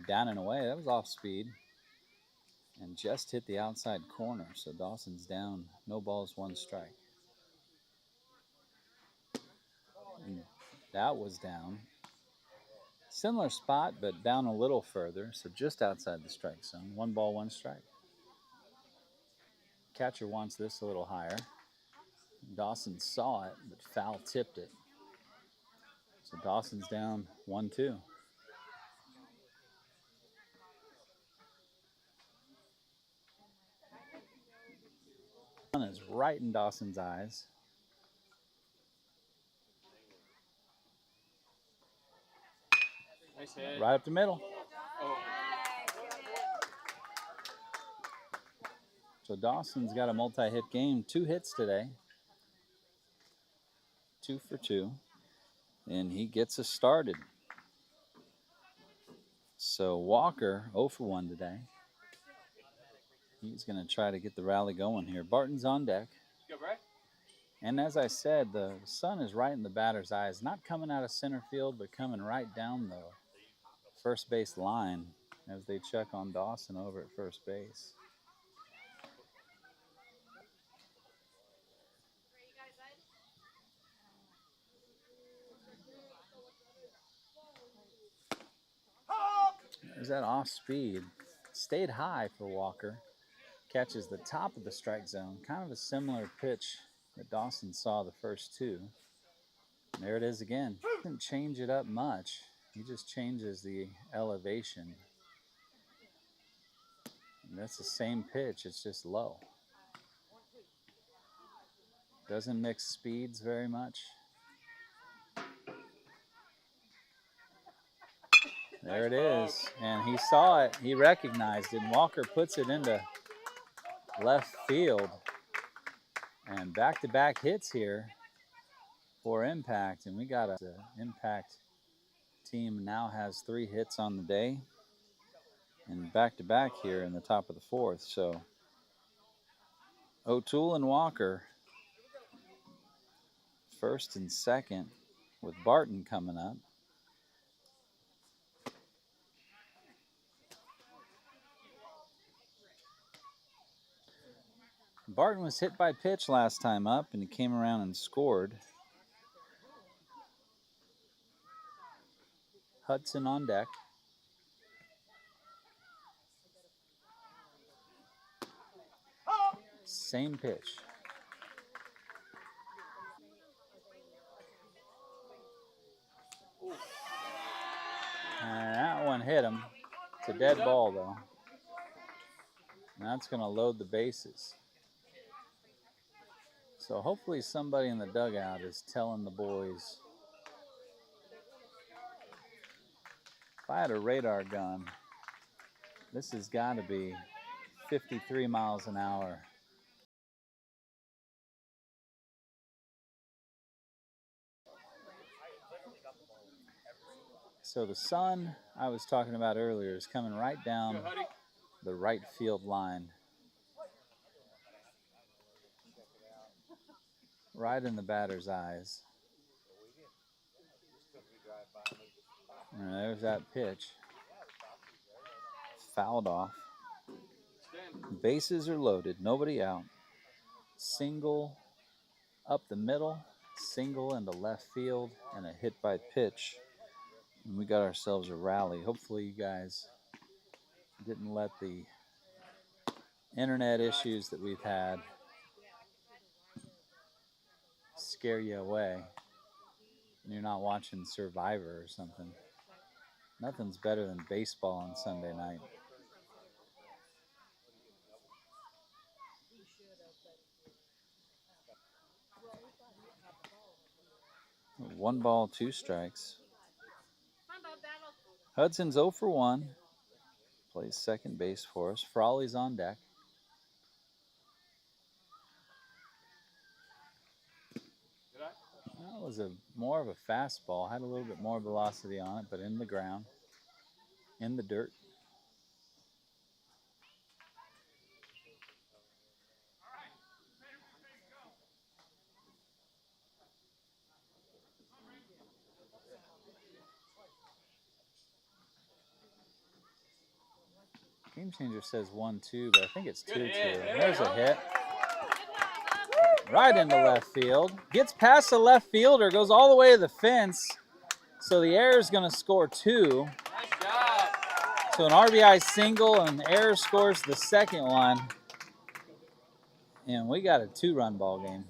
down and away. That was off speed. And just hit the outside corner. So Dawson's down. No balls, 1 strike. And that was down. Similar spot, but down a little further. So just outside the strike zone. 1 ball, 1 strike. Catcher wants this a little higher. Dawson saw it, but foul tipped it. So Dawson's down 1-2. Sun is right in Dawson's eyes. Nice hit. Right up the middle. Oh. So Dawson's got a multi-hit game. 2 hits today. 2 for 2. And he gets us started. So Walker, 0 for 1 today. He's going to try to get the rally going here. Barton's on deck. Go, Brett. And as I said, the sun is right in the batter's eyes. Not coming out of center field, but coming right down the first base line as they check on Dawson over at first base. There's that off speed. Stayed high for Walker. Catches the top of the strike zone. Kind of a similar pitch that Dawson saw the first 2. And there it is again. Doesn't change it up much. He just changes the elevation. And that's the same pitch. It's just low. Doesn't mix speeds very much. There it is. And he saw it. He recognized it. And Walker puts it into left field. And back-to-back hits here for Impact. And we got an Impact team now has 3 hits on the day. And back-to-back here in the top of the 4th. So O'Toole and Walker, first and second, with Barton coming up. Barton was hit by pitch last time up, and he came around and scored. Hudson on deck. Same pitch. And that one hit him. It's a dead ball, though. And that's going to load the bases. So hopefully somebody in the dugout is telling the boys. If I had a radar gun, this has got to be 53 miles an hour. So the sun I was talking about earlier is coming right down the right field line. Right in the batter's eyes. And there's that pitch. Fouled off. Bases are loaded. Nobody out. Single up the middle. single into left field and a hit by pitch. And we got ourselves a rally. Hopefully you guys didn't let the internet issues that we've had scare you away. And you're not watching Survivor or something. Nothing's better than baseball on Sunday night. One ball, two strikes. Hudson's 0 for 1. Plays second base for us. Frawley's on deck. That was more of a fastball. Had a little bit more velocity on it, but in the ground, in the dirt. Game Changer says 1-2, but I think it's 2-2. There's a hit. Right into left field. Gets past the left fielder, goes all the way to the fence. So the Air is going to score 2. Nice job. So an RBI single, and Air scores the second one. And we got a 2-run ball game.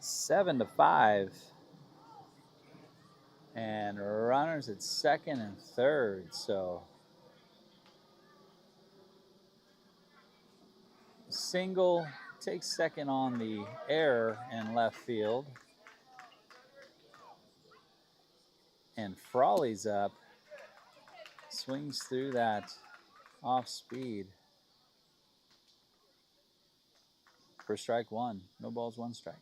7-5. And runners at second and third. So single takes second on the Air in left field. And Frawley's up. Swings through that off speed. For strike one. No balls, one strike.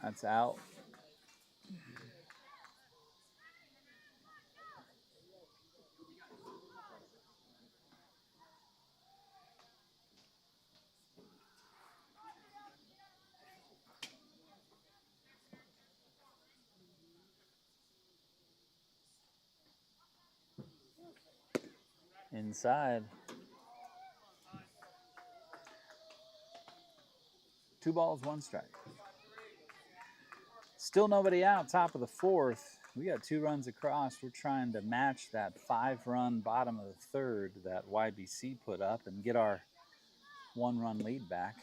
That's out. Inside. 2 balls, 1 strike. Still nobody out, top of the 4th. We got 2 runs across. We're trying to match that 5-run bottom of the 3rd that YBC put up and get our 1-run lead back.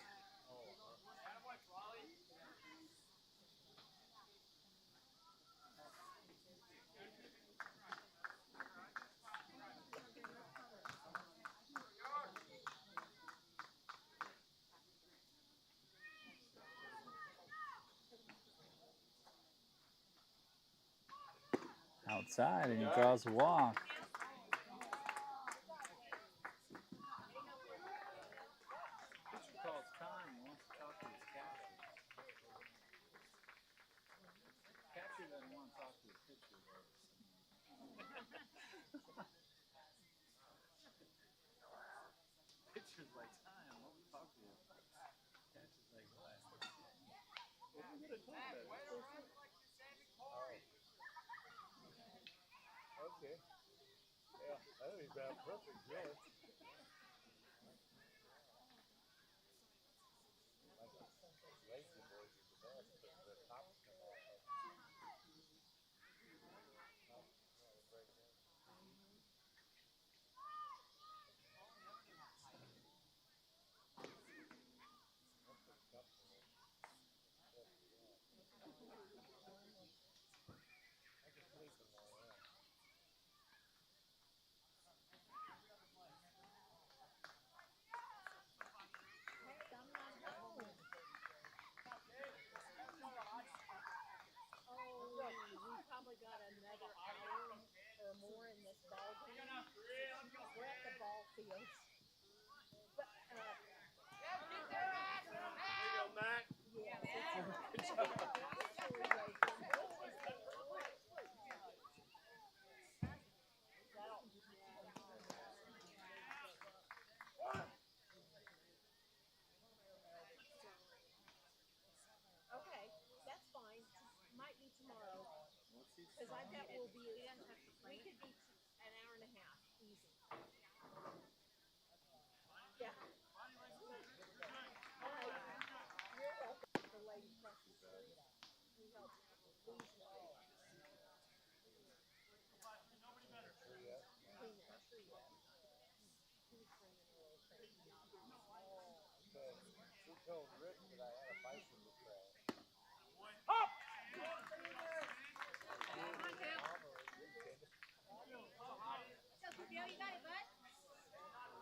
Outside, and he draws a walk. Pitcher calls time. He wants to talk to his catcher. Catcher doesn't want to talk to his pitcher. Pitcher's like, time. I want to talk to you. Catcher's like, what? Okay. Yeah, I think he's about perfect, really. Lazy boys are the best, but the tops come off. Because I bet we'll be. We could be told Rick that I had a bicycle crash.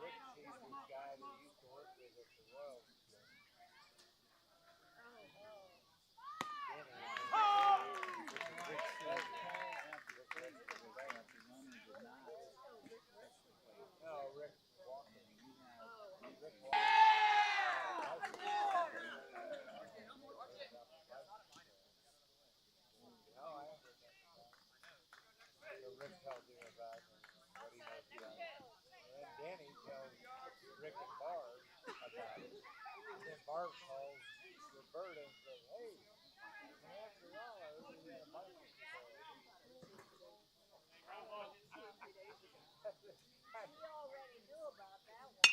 Rick sees this guy that he used to work with at the Royals. No, Rick walking. Rick walking. So Rick tells him about what he knows about it. And then Danny tells Rick and Barb about it. And then Barb calls Roberta and says, hey, after all, I heard you had a bicycle crash. We already knew about that one.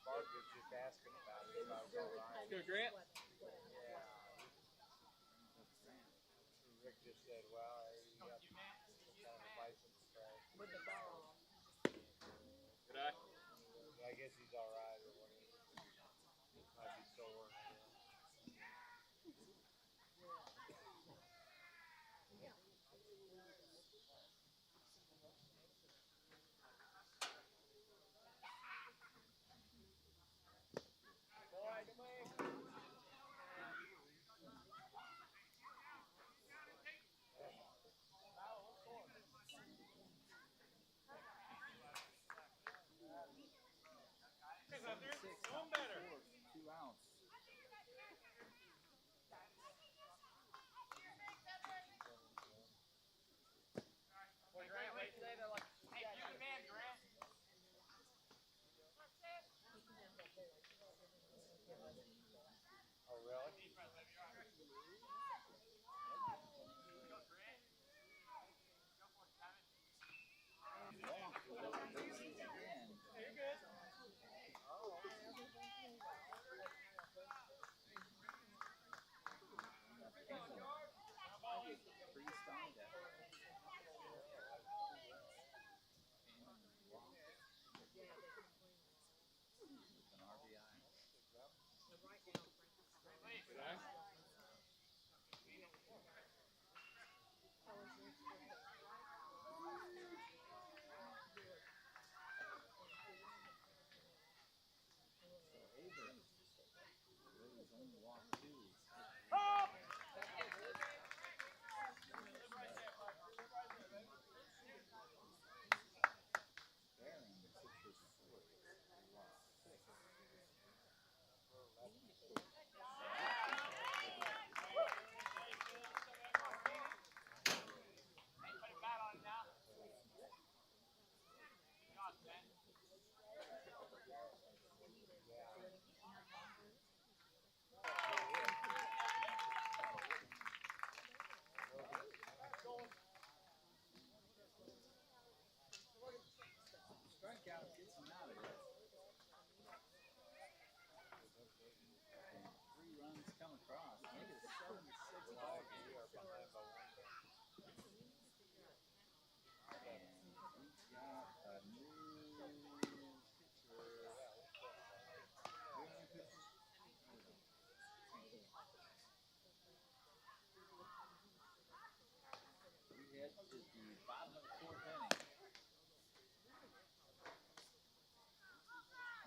Barb was just asking about it. If I was all right. Let's go, Grant. Yeah. Rick just said, well, he got some kind of a bicycle crash. With the ball. Good eye. I guess he's all right or whatever. Might be sore. Doing better. 2 outs. Boy, Grant, wait today. They're like, hey, you the man, Grant. Oh, really? Good eye. Strikeout gets him out of it. 3 runs come across. Make it a 7-6 ball game. We are behind by 1 run. And we've got a new pitcher. We head to the bottom of the 4th inning.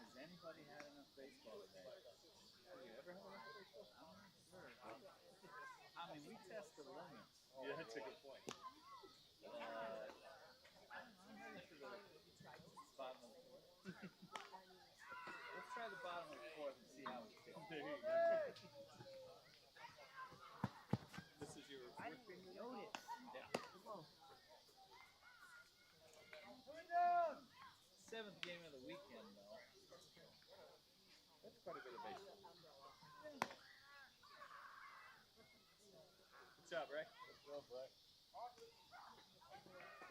Has anybody had enough baseball today? Have you ever had enough baseball? I'm not sure. I mean, we test the limits. Yeah, that's a good point. I'm ready for the bottom of the 4th. Let's try the bottom of the 4th and see how we feel. There you go. This is your fourth game? Notice. Yeah. 7th game of the weekend, though. That's quite a bit of baseball. What's up, Ray? Let's go, Brett. Second base.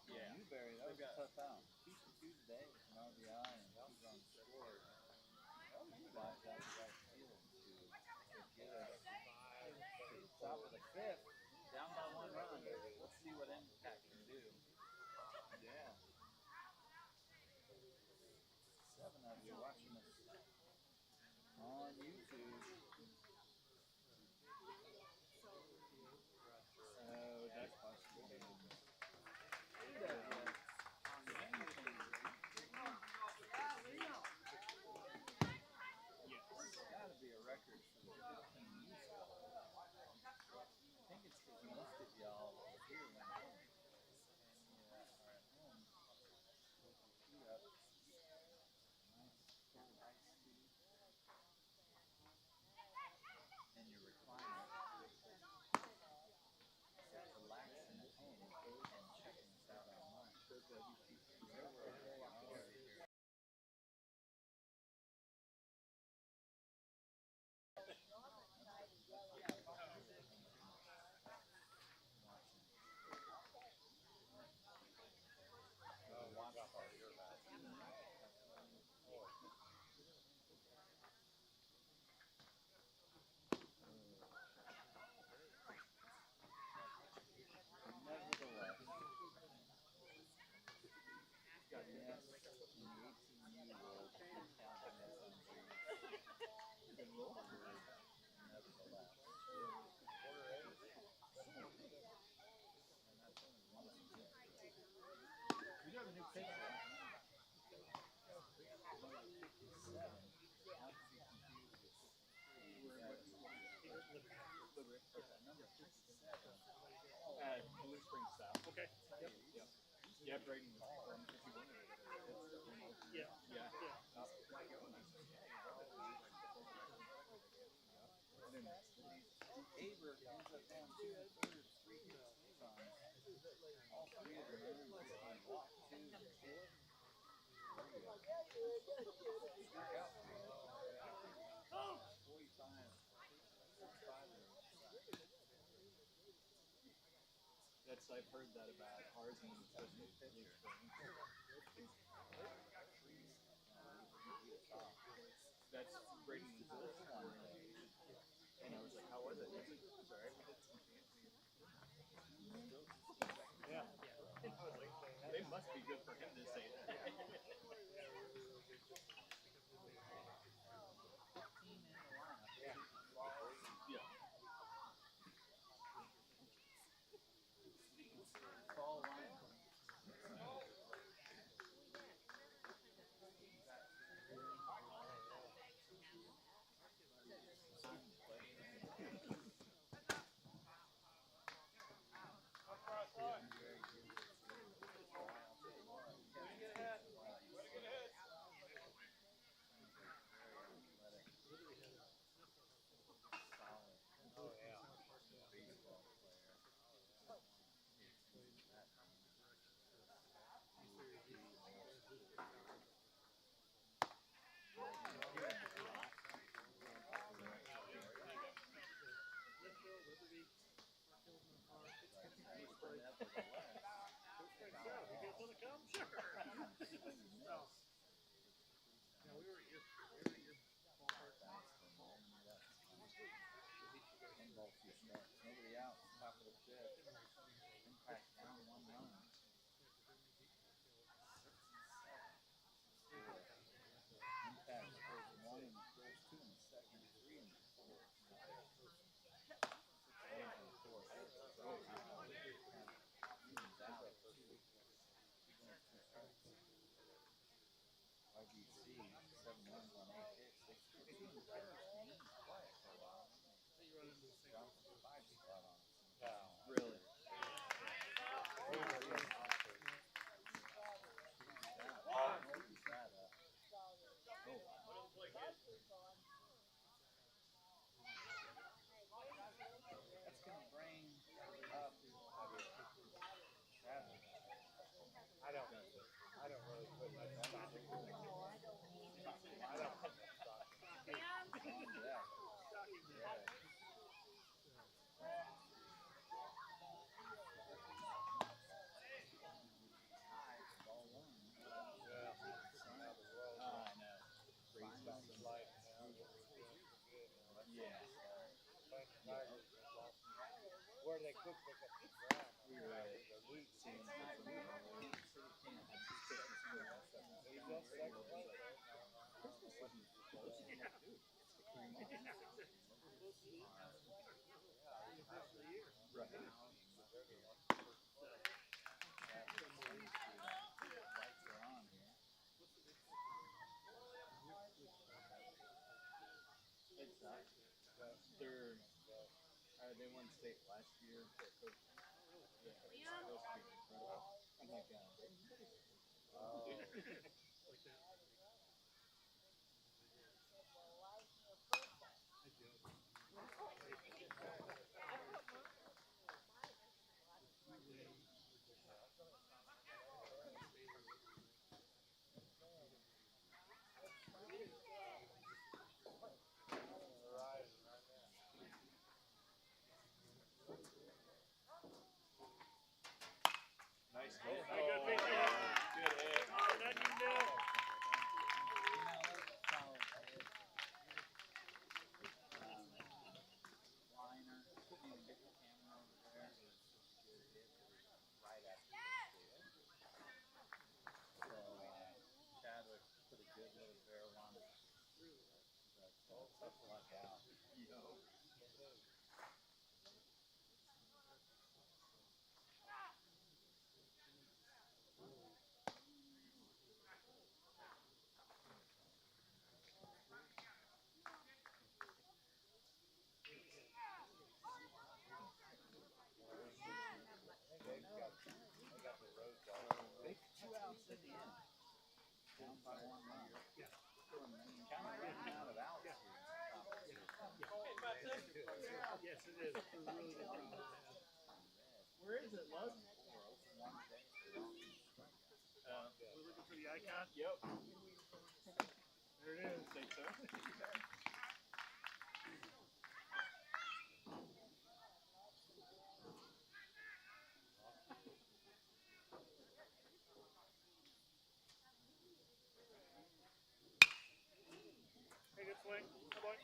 Yeah. Newberry, that was a tough out. He's two today, an RBI, and 2 runs scored. Flies out to right field to get us to the top of the 5th, down by 1 run. Let's see what Impact can do. Yeah. 7 of you watching us on YouTube. Oh, that's possible. Gotta be a record for the 15 youth club. I think it's because most of y'all here when are at home. Feet up. Nice cold iced tea. And your recliner. Relaxing at home and checking us out online. There were a whole lot more here. Nevertheless, got an S in the 18U world and counting SMG. The roll word, nevertheless. And that's only one of them. We do have a new pitcher. Number 57. Not to be confused with 53. Number 57. Blue Spring style. Okay. Yep. Yep. Yeah, Braden was from 51. Yeah. Yeah. Aver ends up on 2 1/3, 3 hits, 3 runs. All 3 of them earned and walked 2. Struck out 3. 45. 45. That's, I've heard that about ours and especially pitcher. That's Braden was this one. And I was like, how was it? He's like, it was alright. We did some fancy. Yeah. I was like, they must be good for him to say that. 15 in the lineup. Yeah. Fall lineup. Nobody out, top of the 5th. Impact down 1 run. 6 and 7. Impact scores 1 in the first, 2 in the second, 3 in the fourth. 6 in the fourth. Evens out at 2. YBC 7 runs on 8 hits. They took the first and quiet for a while. Dropped the 5 spot on us. Playing the Tigers and lost. Where they could pick up the ground. They're losing. He's on second place there. They won state last year. Nice hit. Good hit. Good hit. Yes, it is. It's a really good problem. Where is it, Luz? We're looking for the icon? Yep. There it is. Think so? Hey, good swing. Come on.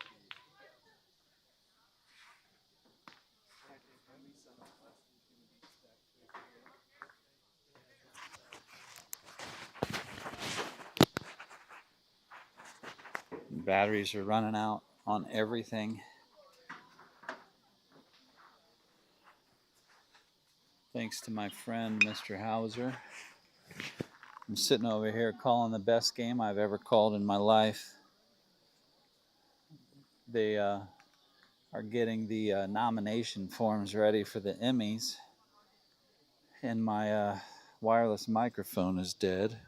Batteries are running out on everything. Thanks to my friend, Mr. Hauser. I'm sitting over here calling the best game I've ever called in my life. They are getting the nomination forms ready for the Emmys, and my wireless microphone is dead.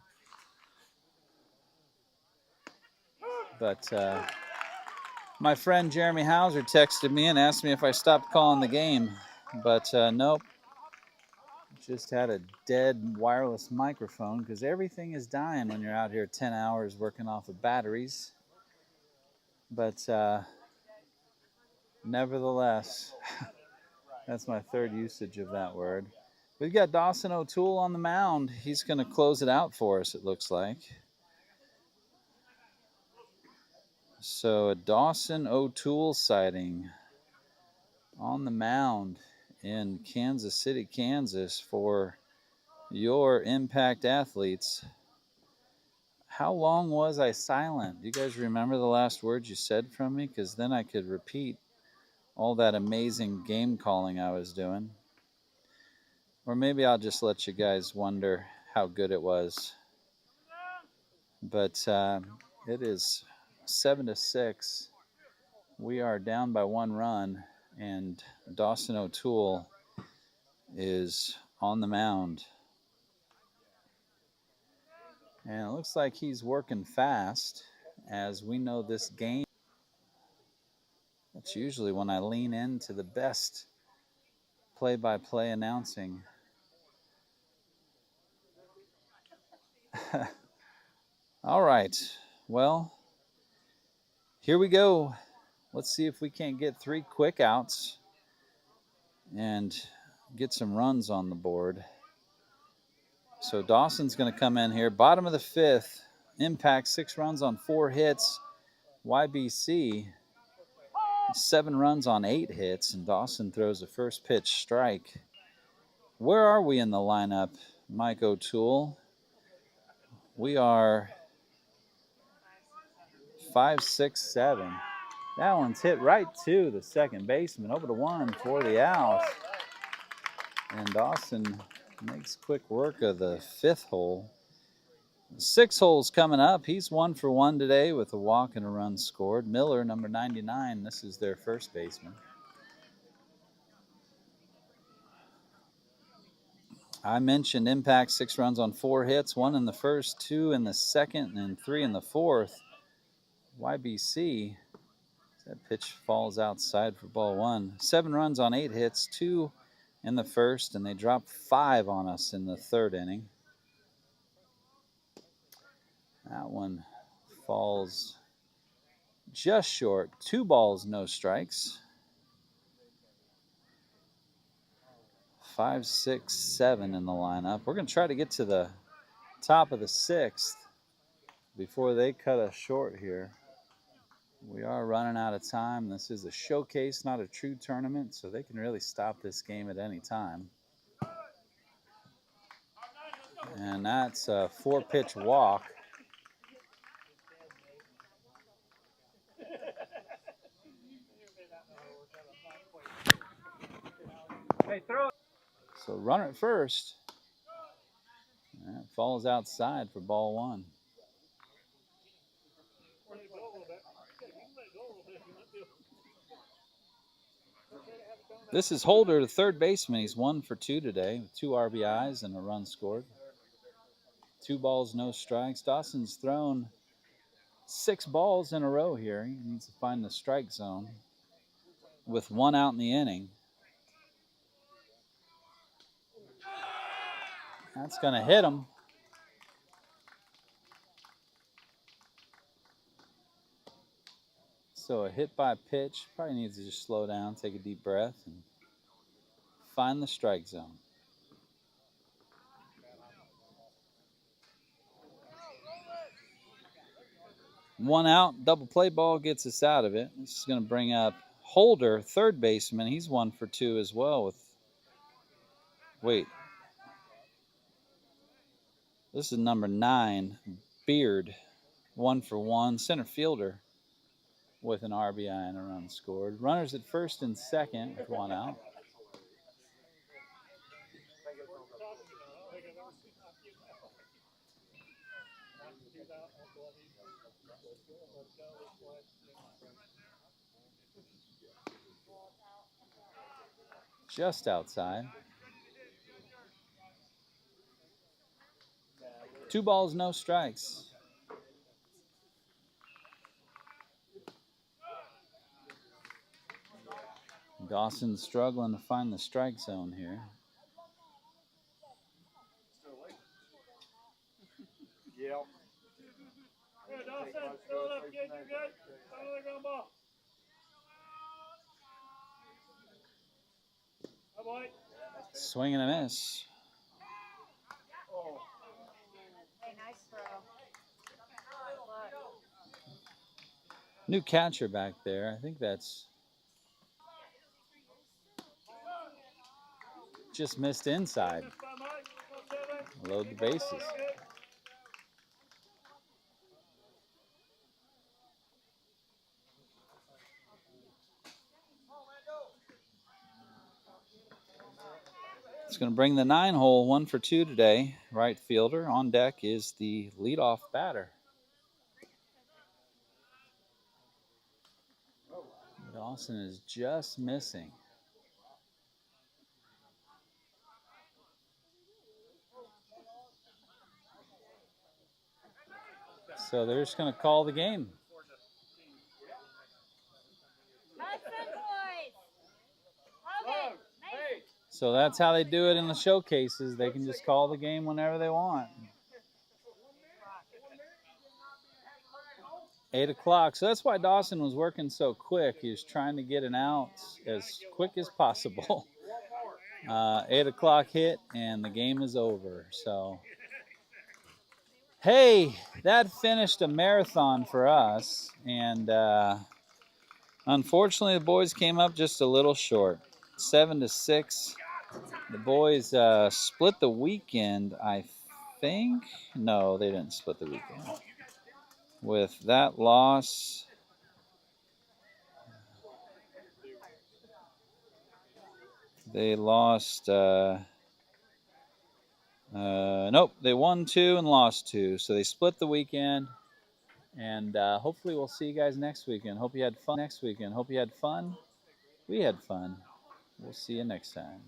But my friend Jeremy Hauser texted me and asked me if I stopped calling the game, but nope. Just had a dead wireless microphone because everything is dying when you're out here 10 hours working off of batteries. But nevertheless, that's my third usage of that word. We've got Dawson O'Toole on the mound. He's going to close it out for us, it looks like. So a Dawson O'Toole sighting on the mound in Kansas City, Kansas for your Impact Athletes. How long was I silent? Do you guys remember the last words you said from me? Because then I could repeat all that amazing game calling I was doing. Or maybe I'll just let you guys wonder how good it was. But it is 7-6. We are down by 1 run, and Dawson O'Toole is on the mound. And it looks like he's working fast, as we know this game. That's usually when I lean into the best play-by-play announcing. All right, well, here we go. Let's see if we can't get 3 quick outs and get some runs on the board. So Dawson's going to come in here. Bottom of the 5th, Impact 6 runs on 4 hits. YBC 7 runs on 8 hits, and Dawson throws a first pitch strike. Where are we in the lineup, Mike O'Toole? We are 5, 6, 7. That one's hit right to the second baseman, over to 1 for the out. And Dawson makes quick work of the 5th hole. 6 holes coming up. He's 1 for 1 today with a walk and a run scored. Miller, number 99, this is their first baseman. I mentioned impact, 6 runs on 4 hits, 1 in the first, 2 in the second, and 3 in the fourth. YBC, that pitch falls outside for ball 1. 7 runs on 8 hits, 2 in the first, and they dropped 5 on us in the 3rd inning. That one falls just short. 2 balls, no strikes. 5, 6, 7 in the lineup. We're going to try to get to the top of the 6th before they cut us short here. We are running out of time. This is a showcase, not a true tournament, so they can really stop this game at any time. And that's a 4-pitch walk. Hey, throw it. So runner at first. That falls outside for ball 1. This is Holder, the 3rd baseman. He's 1 for 2 today with 2 RBIs and a run scored. 2 balls, no strikes. Dawson's thrown 6 balls in a row here. He needs to find the strike zone with 1 out in the inning. That's going to hit him. So a hit by pitch. Probably needs to just slow down, take a deep breath, and find the strike zone. One out, double play ball gets us out of it. This is going to bring up Holder, 3rd baseman. He's 1 for 2 as well with, wait. This is number 9, Beard, 1 for 1. Center fielder with an RBI and a run scored. Runners at first and second with 1 out. Just outside. 2 balls, no strikes. Dawson's struggling to find the strike zone here. Yeah. Hey, Dawson, throw it up, kid. You good? Throw another ground ball. Hi, boy. Swing and a miss. Oh. Hey, nice throw. New catcher back there. I think that's just missed inside. Load the bases. It's going to bring the 9 hole, 1 for 2 today. Right fielder. On deck is the leadoff batter. Dawson is just missing. So they're just going to call the game. So that's how they do it in the showcases. They can just call the game whenever they want. 8 o'clock. So that's why Dawson was working so quick. He was trying to get an out as quick as possible. 8 o'clock hit, and the game is over. So, hey, that finished a marathon for us. And Unfortunately, the boys came up just a little short. 7-6. The boys split the weekend, I think. No, they didn't split the weekend. With that loss, they lost. Nope, they won 2 and lost 2. So they split the weekend. And hopefully we'll see you guys next weekend. Hope you had fun next weekend. Hope you had fun. We had fun. We'll see you next time.